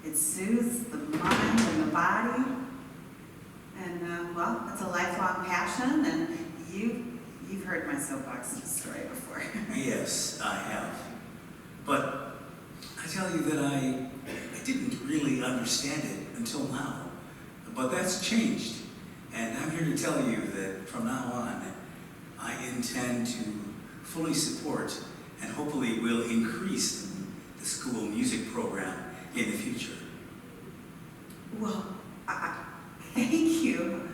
Speaker 3: It soothes the mind and the body. And, well, it's a lifelong passion, and you've heard my soapbox story before.
Speaker 11: Yes, I have. But I tell you that I didn't really understand it until now. But that's changed. And I'm here to tell you that from now on, I intend to fully support and hopefully will increase the school music program in the future.
Speaker 3: Well, thank you.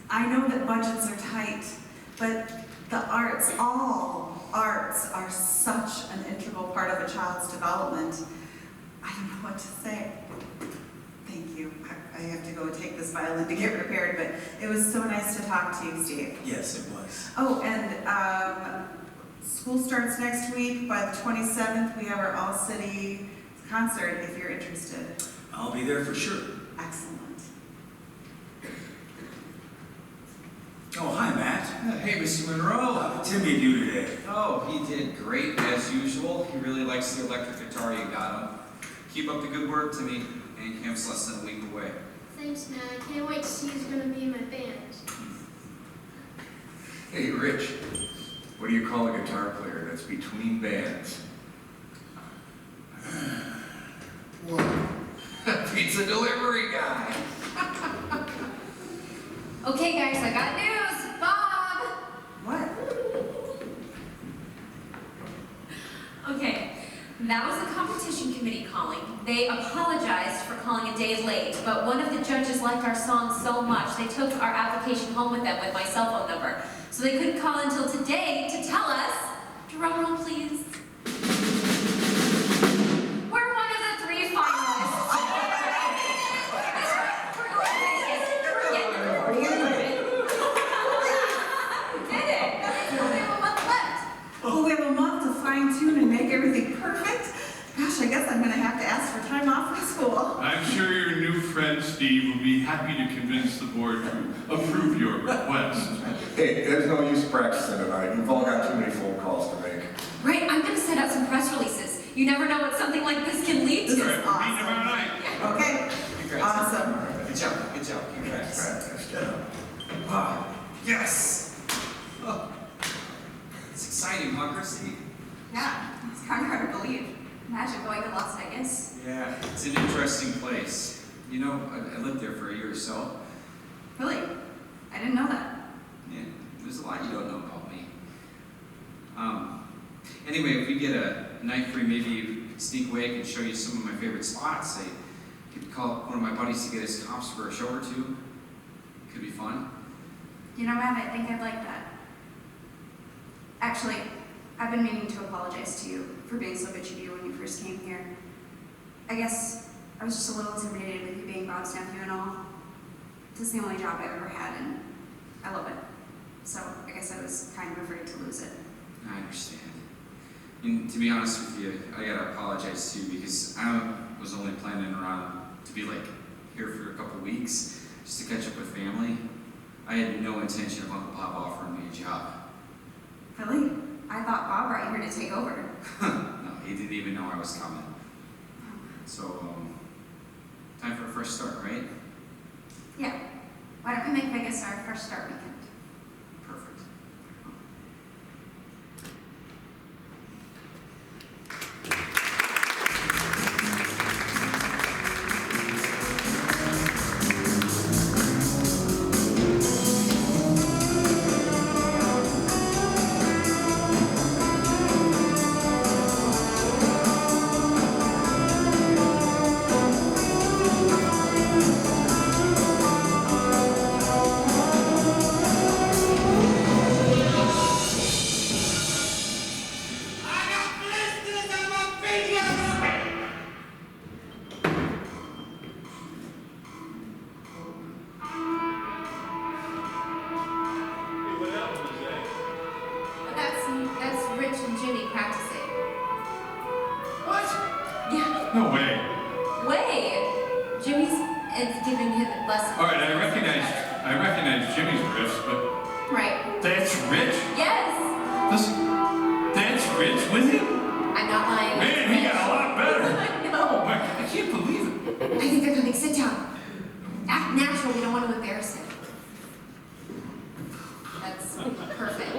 Speaker 3: I know that budgets are tight, but the arts, all arts, are such an integral part of a child's development. I don't know what to say. Thank you. I have to go take this violin to get repaired, but it was so nice to talk to you, Steve.
Speaker 11: Yes, it was.
Speaker 3: Oh, and school starts next week. By the 27th, we have our all-city concert, if you're interested.
Speaker 11: I'll be there for sure.
Speaker 3: Excellent.
Speaker 11: Oh, hi, Matt.
Speaker 4: Hey, Mr. Monroe.
Speaker 11: How did Timmy do today?
Speaker 4: Oh, he did great as usual. He really likes the electric guitar you got him. Keep up the good work, Timmy. And camp's less than a week away.
Speaker 7: Thanks, Matt. I can't wait to see who's going to be in my band.
Speaker 8: Hey, Rich, what do you call a guitar player that's between bands?
Speaker 5: Well,
Speaker 8: Pizza delivery guy.
Speaker 9: Okay, guys, I got news. Bob!
Speaker 3: What?
Speaker 9: Okay, that was the competition committee calling. They apologized for calling a day late, but one of the judges liked our song so much, they took our application home with them with my cell phone number. So they couldn't call until today to tell us, drum roll please, we're one of the 3 finalists. We're getting it. We did it. We have a month left.
Speaker 3: Oh, we have a month to fine-tune and make everything perfect? Gosh, I guess I'm gonna have to ask for time off from school.
Speaker 2: I'm sure your new friend Steve will be happy to convince the board to approve your request.
Speaker 8: Hey, there's no use practicing tonight. You've all got too many phone calls to make.
Speaker 9: Right, I'm gonna send out some press releases. You never know what something like this can lead
Speaker 3: This
Speaker 9: to.
Speaker 2: All
Speaker 3: is
Speaker 2: right, we'll meet
Speaker 3: awesome.
Speaker 2: tomorrow night.
Speaker 3: Okay,
Speaker 4: Congrats.
Speaker 3: awesome.
Speaker 4: Good job, good job. Congrats.
Speaker 8: Practice, yeah.
Speaker 4: Wow. Yes! Oh. It's exciting, huh, Christy?
Speaker 6: Yeah, it's kind of hard to believe. Imagine going to Las Vegas.
Speaker 4: Yeah, it's an interesting place. You know, I lived there for a year or so.
Speaker 6: Really? I didn't know that.
Speaker 4: Yeah, there's a lot you don't know about me. Anyway, if we get a night free, maybe sneak away, I can show you some of my favorite spots. I could call one of my buddies to get us comps for a show or two. Could be fun.
Speaker 6: You know, Matt, I think I'd like that. Actually, I've been meaning to apologize to you for being so bitchy to you when you first came here. I guess I was just a little intimidated with you being Bob's nephew and all. This is the only job I've ever had, and I love it. So I guess I was kind of afraid to lose it.
Speaker 4: I understand. And to be honest with you, I gotta apologize too, because I was only planning around to be like here for a couple weeks, just to catch up with family. I had no intention of Uncle Bob offering me a job.
Speaker 6: Really? I thought Bob brought you here to take over.
Speaker 4: No, he didn't even know I was coming. So, time for a fresh start, right?
Speaker 6: Yeah. Why don't we make Vegas our fresh start weekend?
Speaker 4: Perfect.
Speaker 9: But that's Rich and Jimmy practicing.
Speaker 2: What?
Speaker 9: Yeah.
Speaker 2: No way.
Speaker 9: Way! Jimmy's giving him lessons.
Speaker 2: All right, I recognize Jimmy's riffs, but
Speaker 9: Right.
Speaker 2: that's Rich?
Speaker 9: Yes!
Speaker 2: Listen, that's Rich with him?
Speaker 9: I'm not lying.
Speaker 2: Man, he got a lot better.
Speaker 9: I know.
Speaker 2: Oh my, I can't believe it.
Speaker 9: I think they're coming. Sit down. Act natural. We don't want to embarrass him. That's perfect.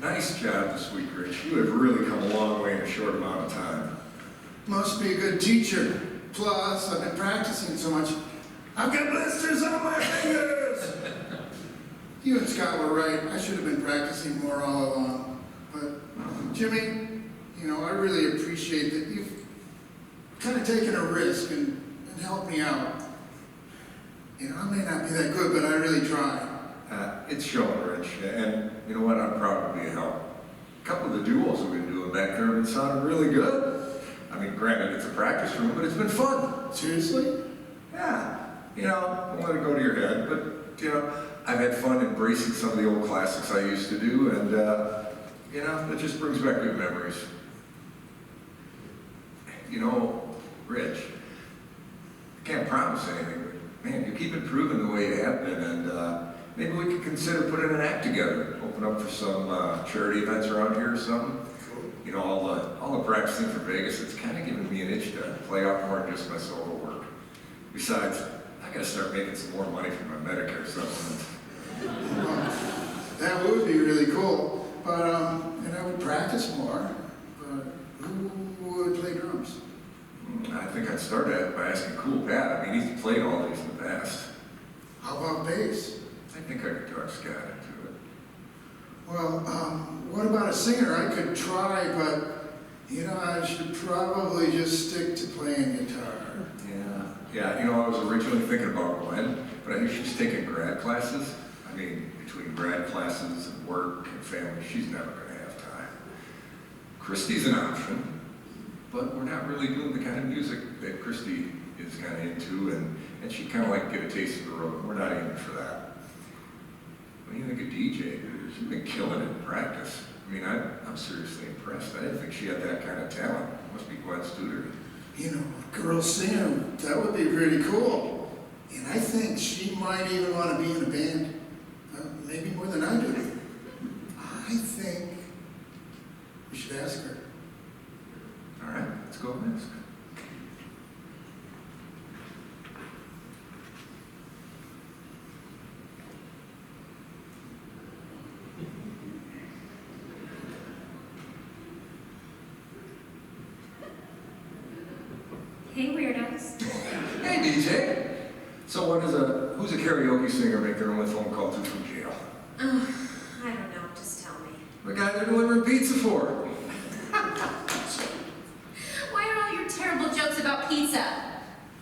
Speaker 8: Nice job this week, Rich. You have really come a long way in a short amount of time.
Speaker 5: Must be a good teacher. Plus, I've been practicing so much, I've got blisters on my fingers. You and Scott were right. I should have been practicing more all along. But, Jimmy, you know, I really appreciate that you've kind of taken a risk and helped me out. You know, I may not be that good, but I really try.
Speaker 8: It's showing, Rich, and you know what? I'm proud to be a help. A couple of the duos we've been doing back there have been sounding really good. I mean, granted, it's a practice room, but it's been fun.
Speaker 5: Seriously?
Speaker 8: Yeah. You know, don't let it go to your head, but, you know, I've had fun embracing some of the old classics I used to do, and, you know, it just brings back good memories. You know, Rich, I can't promise anything, but, man, you keep improving the way you have been, and, maybe we could consider putting an act together, open up for some charity events around here or something.
Speaker 5: Cool.
Speaker 8: You know, all the practicing for Vegas, it's kind of giving me an itch to play out more than just my solo work. Besides, I gotta start making some more money from my Medicare supplement.
Speaker 5: That would be really cool. But, and I would practice more. But who would play drums?
Speaker 8: I think I'd start by asking Cool Pat. I mean, he's played all these in the past.
Speaker 5: How about bass?
Speaker 8: I think I could talk Scott into it.
Speaker 5: Well, what about a singer? I could try, but, you know, I should probably just stick to playing guitar.
Speaker 8: Yeah, you know, I was originally thinking about Gwen, but I think she's taking grad classes. I mean, between grad classes and work and family, she's never gonna have time. Christy's an option, but we're not really doing the kind of music that Christy is kind of into, and she'd kind of like to get a taste of the road. We're not aiming for that. When you think of DJ, she's been killing it in practice. I mean, I'm seriously impressed. I didn't think she had that kind of talent. Must be Gwen's tutoring.
Speaker 5: You know, a girl singer, that would be pretty cool. And I think she might even want to be in a band. Maybe more than I do. I think we should ask her.
Speaker 8: All right, let's go and ask.
Speaker 9: Hey, weirdos.
Speaker 8: Hey, DJ. So who's a karaoke singer make their only phone call to from jail?
Speaker 9: I don't know. Just tell me.
Speaker 8: The guy they're delivering pizza for.
Speaker 9: Why are all your terrible jokes about pizza?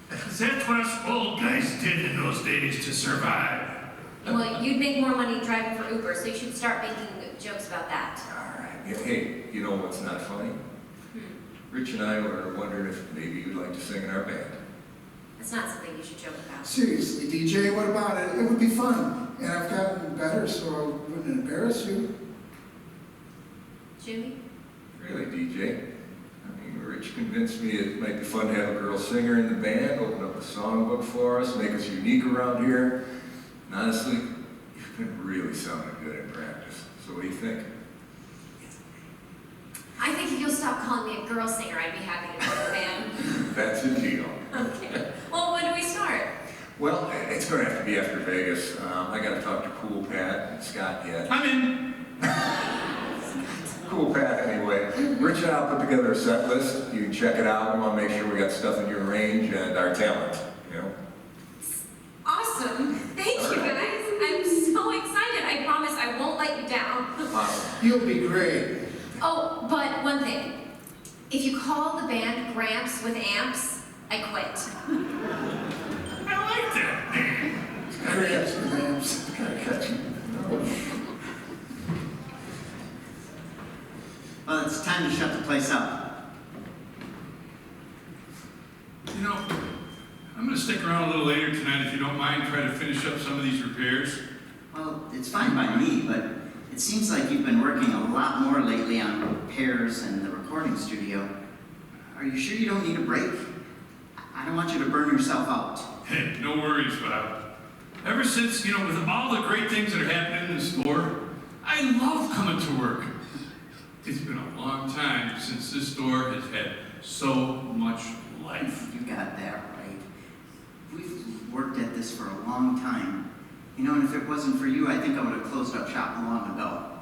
Speaker 2: That's what us old guys did in those days to survive.
Speaker 9: Well, you'd make more money driving for Uber, so you should start making jokes about that.
Speaker 8: All right. Hey, you know what's not funny? Rich and I were wondering if maybe you'd like to sing in our band.
Speaker 9: It's not something you should joke about.
Speaker 5: Seriously, DJ, what about it? It would be fun. And I've gotten better, so I wouldn't embarrass you.
Speaker 9: Jimmy?
Speaker 8: Really, DJ? I mean, Rich convinced me it might be fun to have a girl singer in the band, open up a songbook for us, make us unique around here. And honestly, you've been really sounding good in practice. So what do you think?
Speaker 9: I think if you'll stop calling me a girl singer, I'd be happy to join the band.
Speaker 8: That's a deal.
Speaker 9: Okay. Well, when do we start?
Speaker 8: Well, it's going to have to be after Vegas. I got to talk to Cool Pat and Scott yet.
Speaker 2: I'm in.
Speaker 8: Cool Pat, anyway. Rich and I'll put together a set list. You can check it out. We want to make sure we got stuff in your range and our talent, you know?
Speaker 9: Awesome. Thank you, guys. I'm so excited. I promise I won't let you down.
Speaker 5: You'll be great.
Speaker 9: Oh, but one thing. If you call the band Gramps with amps, I quit.
Speaker 2: I like that name.
Speaker 5: Gotta catch the names.
Speaker 8: Gotta catch you.
Speaker 1: Well, it's time to shut the place up.
Speaker 2: You know, I'm gonna stick around a little later tonight if you don't mind, try to finish up some of these repairs.
Speaker 1: Well, it's fine by me, but it seems like you've been working a lot more lately on repairs and the recording studio. Are you sure you don't need a break? I don't want you to burn yourself out.
Speaker 2: Hey, no worries, Bob. Ever since, with all the great things that are happening in the store, I love coming to work. It's been a long time since this store has had so much life.
Speaker 1: You got that right. We've worked at this for a long time. And if it wasn't for you, I think I would have closed up shop long ago.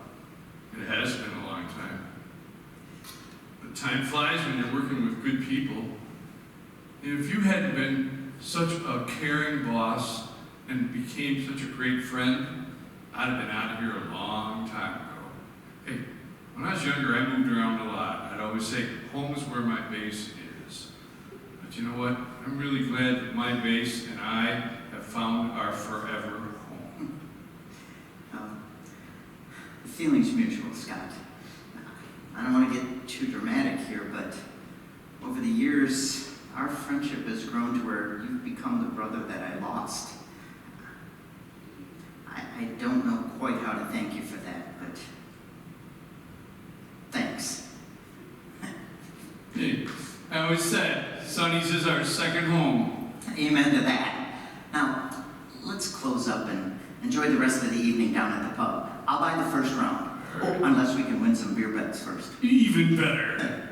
Speaker 2: It has been a long time. But time flies when you're working with good people. And if you hadn't been such a caring boss and became such a great friend, I'd have been out of here a long time ago. Hey, when I was younger, I moved around a lot. I'd always say, home is where my base is. But you know what? I'm really glad that my base and I have found our forever home.
Speaker 1: The feeling's mutual, Scott. I don't want to get too dramatic here, but over the years, our friendship has grown to where you've become the brother that I lost. I don't know quite how to thank you for that, but thanks.
Speaker 2: Hey, I always said, Sonny's is our second home.
Speaker 1: Amen to that. Now, let's close up and enjoy the rest of the evening down at the pub. I'll buy the first round, unless we can win some beer bets first.
Speaker 2: Even better.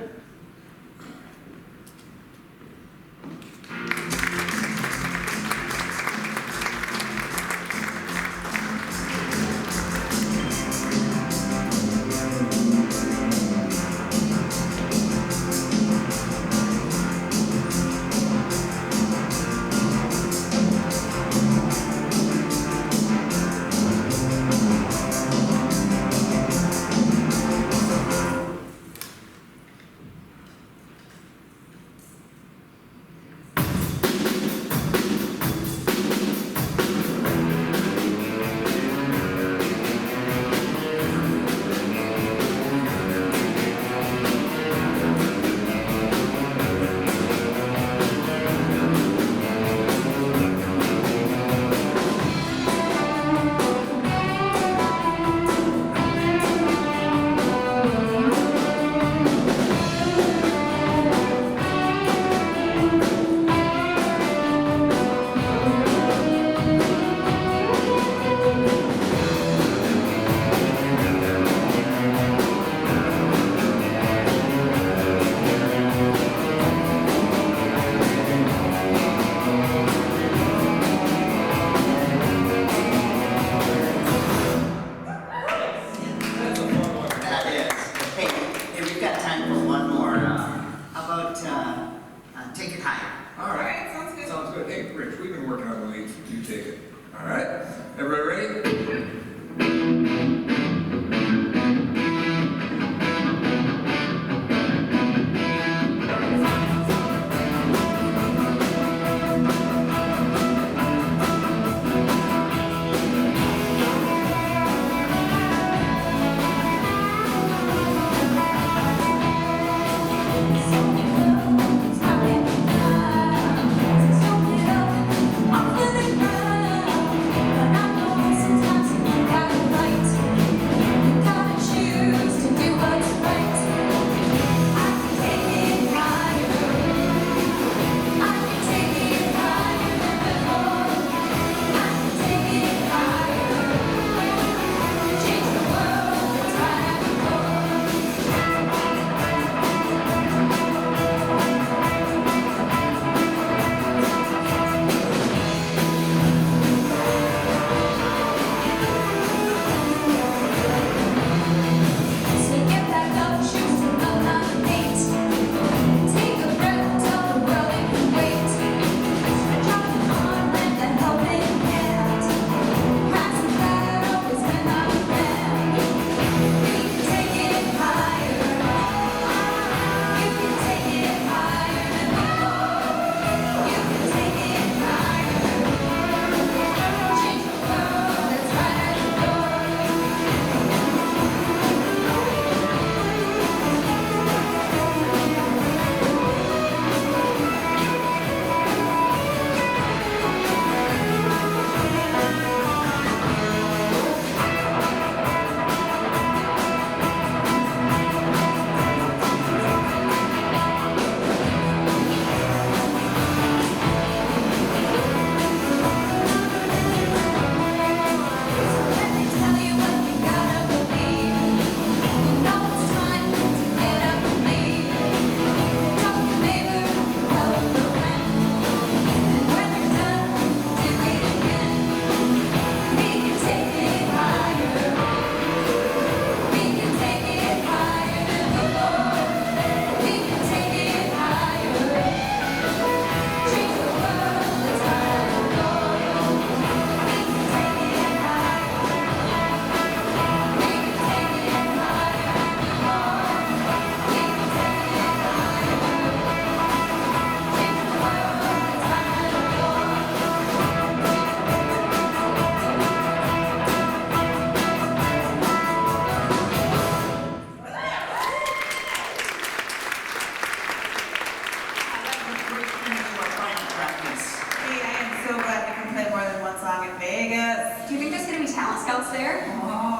Speaker 6: Talent Scouts there.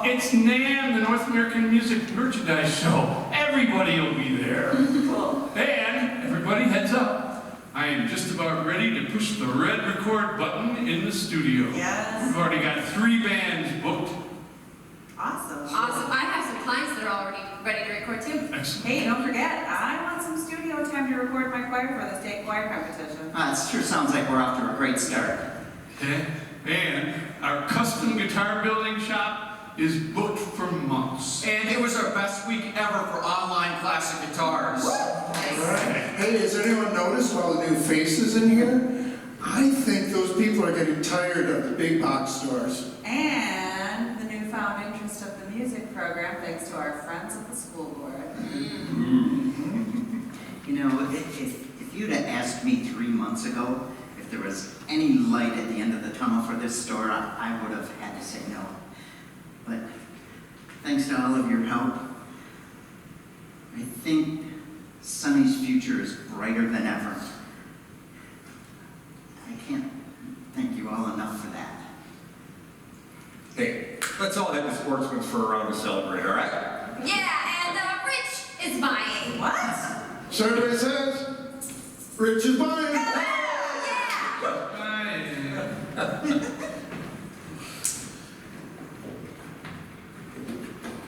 Speaker 2: It's NAMM, the North American Music Merchandise Show. Everybody will be there.
Speaker 6: Cool.
Speaker 2: And everybody heads up. I am just about ready to push the red record button in the studio.
Speaker 3: Yes.
Speaker 2: We've already got 3 bands booked.
Speaker 3: Awesome.
Speaker 9: Awesome. I have some clients that are already ready to record too.
Speaker 2: Excellent.
Speaker 3: Hey, don't forget, I want some studio time to record my choir for the state choir competition.
Speaker 1: It sure sounds like we're off to a great start.
Speaker 2: Okay. And our custom guitar building shop is booked for months.
Speaker 4: And it was our best week ever for online classic guitars.
Speaker 5: All right. Hey, has anyone noticed all the new faces in here? I think those people are getting tired of the big box stores.
Speaker 3: And the newfound interest of the music program thanks to our friends at the school board.
Speaker 1: You know, if you'd have asked me 3 months ago if there was any light at the end of the tunnel for this store, I would have had to say no. But thanks to all of your help, I think Sonny's future is brighter than ever. I can't thank you all enough for that.
Speaker 8: Hey, let's all head to Sportsman's for a round to celebrate, all right?
Speaker 9: Yeah, and Rich is buying.
Speaker 3: What?
Speaker 5: Survey says, Rich is buying.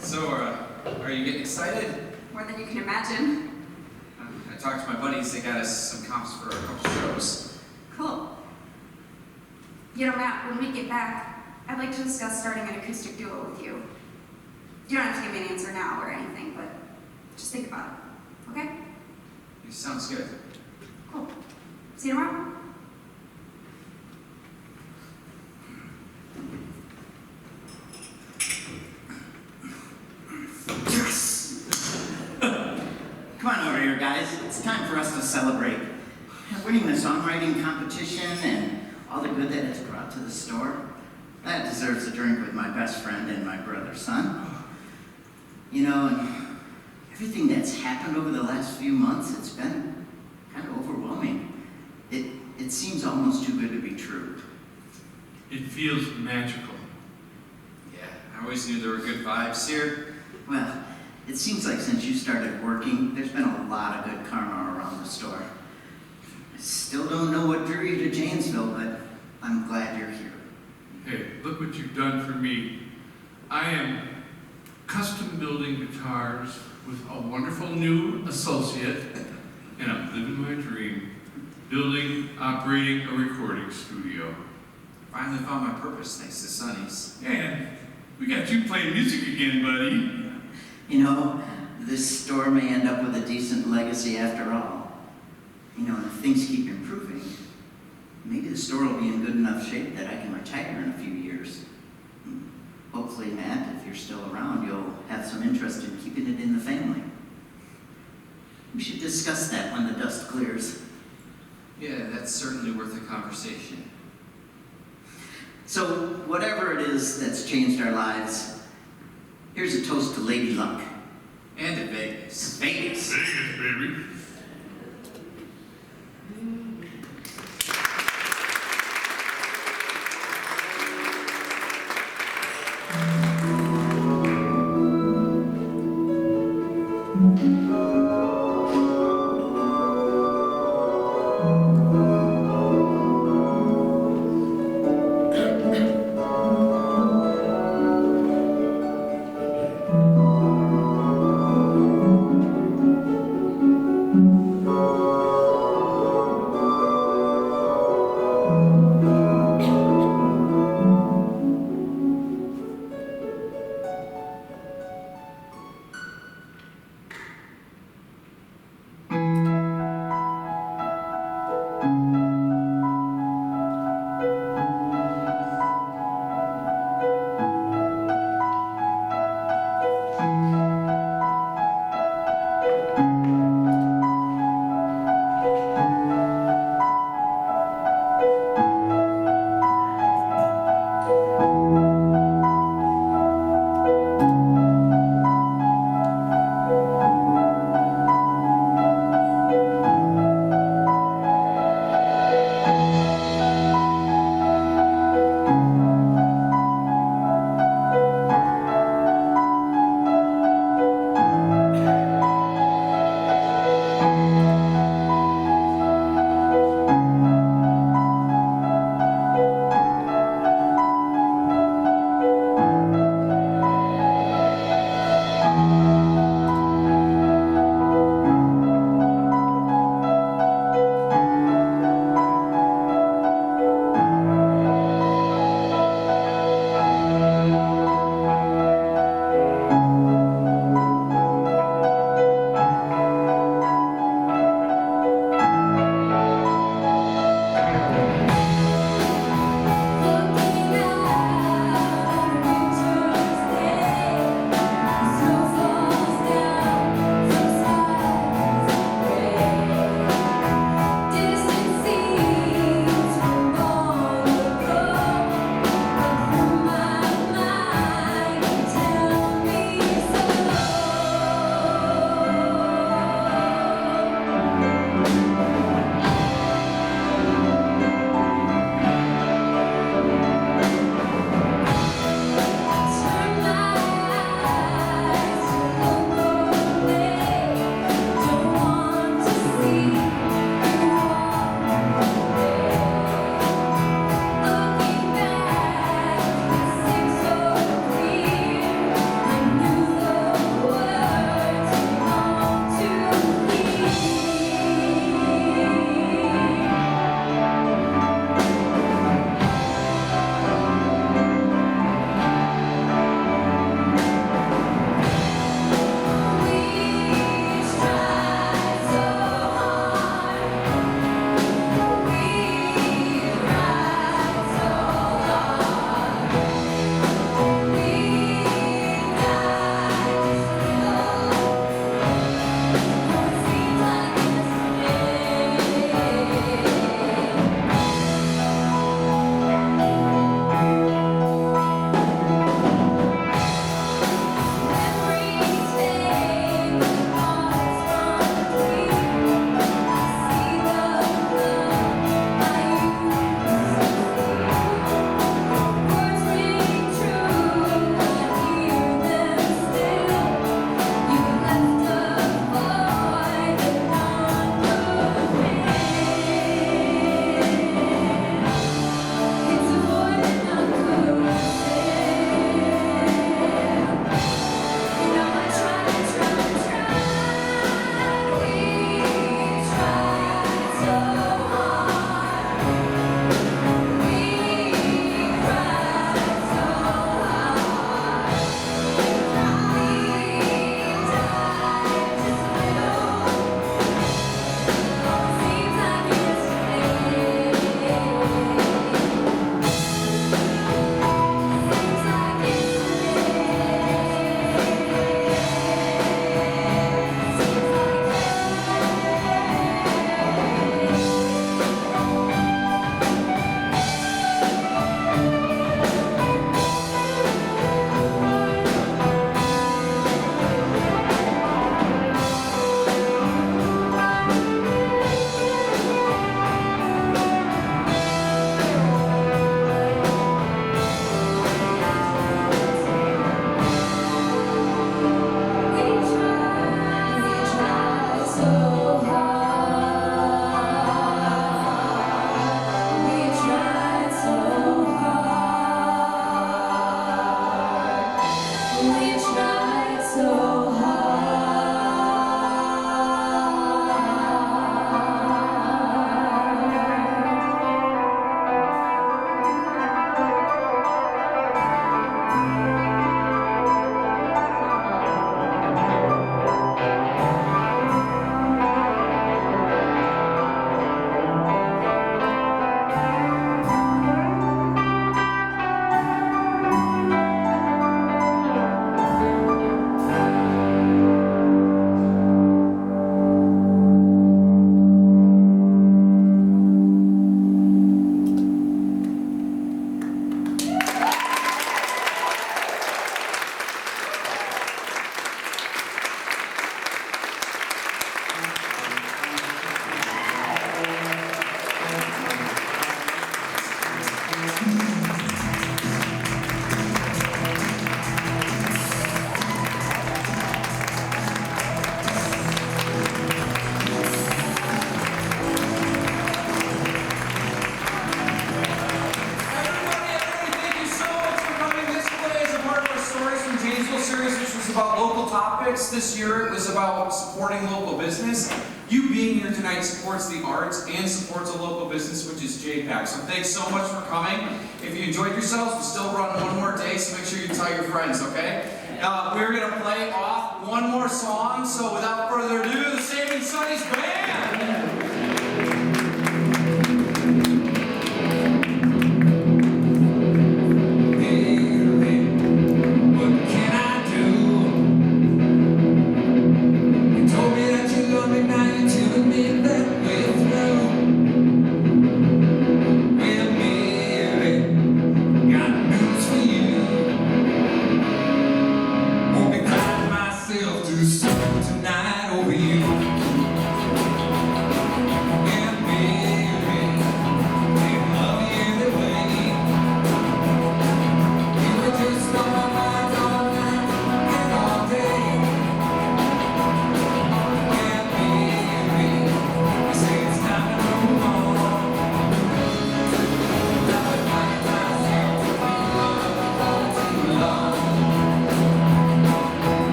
Speaker 4: So, are you getting excited?
Speaker 6: More than you can imagine.
Speaker 4: I talked to my buddies, they got us some comps for a couple shows.
Speaker 6: Cool. You know, Matt, when we get back, I'd like to discuss starting an acoustic duo with you. You don't have to give me an answer now or anything, but just think about it, okay?
Speaker 4: It sounds good.
Speaker 6: Cool. See you tomorrow.
Speaker 1: Come on over here, guys. It's time for us to celebrate. Winning the songwriting competition and all the good that it's brought to the store. That deserves a drink with my best friend and my brother's son. You know, and everything that's happened over the last few months, it's been kind of overwhelming. It seems almost too good to be true.
Speaker 2: It feels magical.
Speaker 4: Yeah, I always knew there were good vibes here.
Speaker 1: Well, it seems like since you started working, there's been a lot of good karma around the store. I still don't know what drew you to Janesville, but I'm glad you're here.
Speaker 2: Hey, look what you've done for me. I am custom building guitars with a wonderful new associate, and I'm living my dream. Building, operating a recording studio.
Speaker 4: Finally found my purpose thanks to Sonny's.
Speaker 2: And we got you playing music again, buddy.
Speaker 1: You know, this store may end up with a decent legacy after all. You know, and if things keep improving, maybe the store will be in good enough shape that I can retire in a few years. Hopefully, Matt, if you're still around, you'll have some interest in keeping it in the family. We should discuss that when the dust clears.
Speaker 4: Yeah, that's certainly worth a conversation.
Speaker 1: So, whatever it is that's changed our lives, here's a toast to Lady Luck.
Speaker 4: And to Vegas.
Speaker 1: Vegas.
Speaker 2: Vegas, baby.
Speaker 12: It's about local topics. This year it was about supporting local business. You being here tonight supports the arts and supports a local business, which is JPAC. So thanks so much for coming. If you enjoyed yourselves, we'll still run one more day, so make sure you tell your friends, okay? We're going to play off one more song, so without further ado, the Saving Sonny's Band!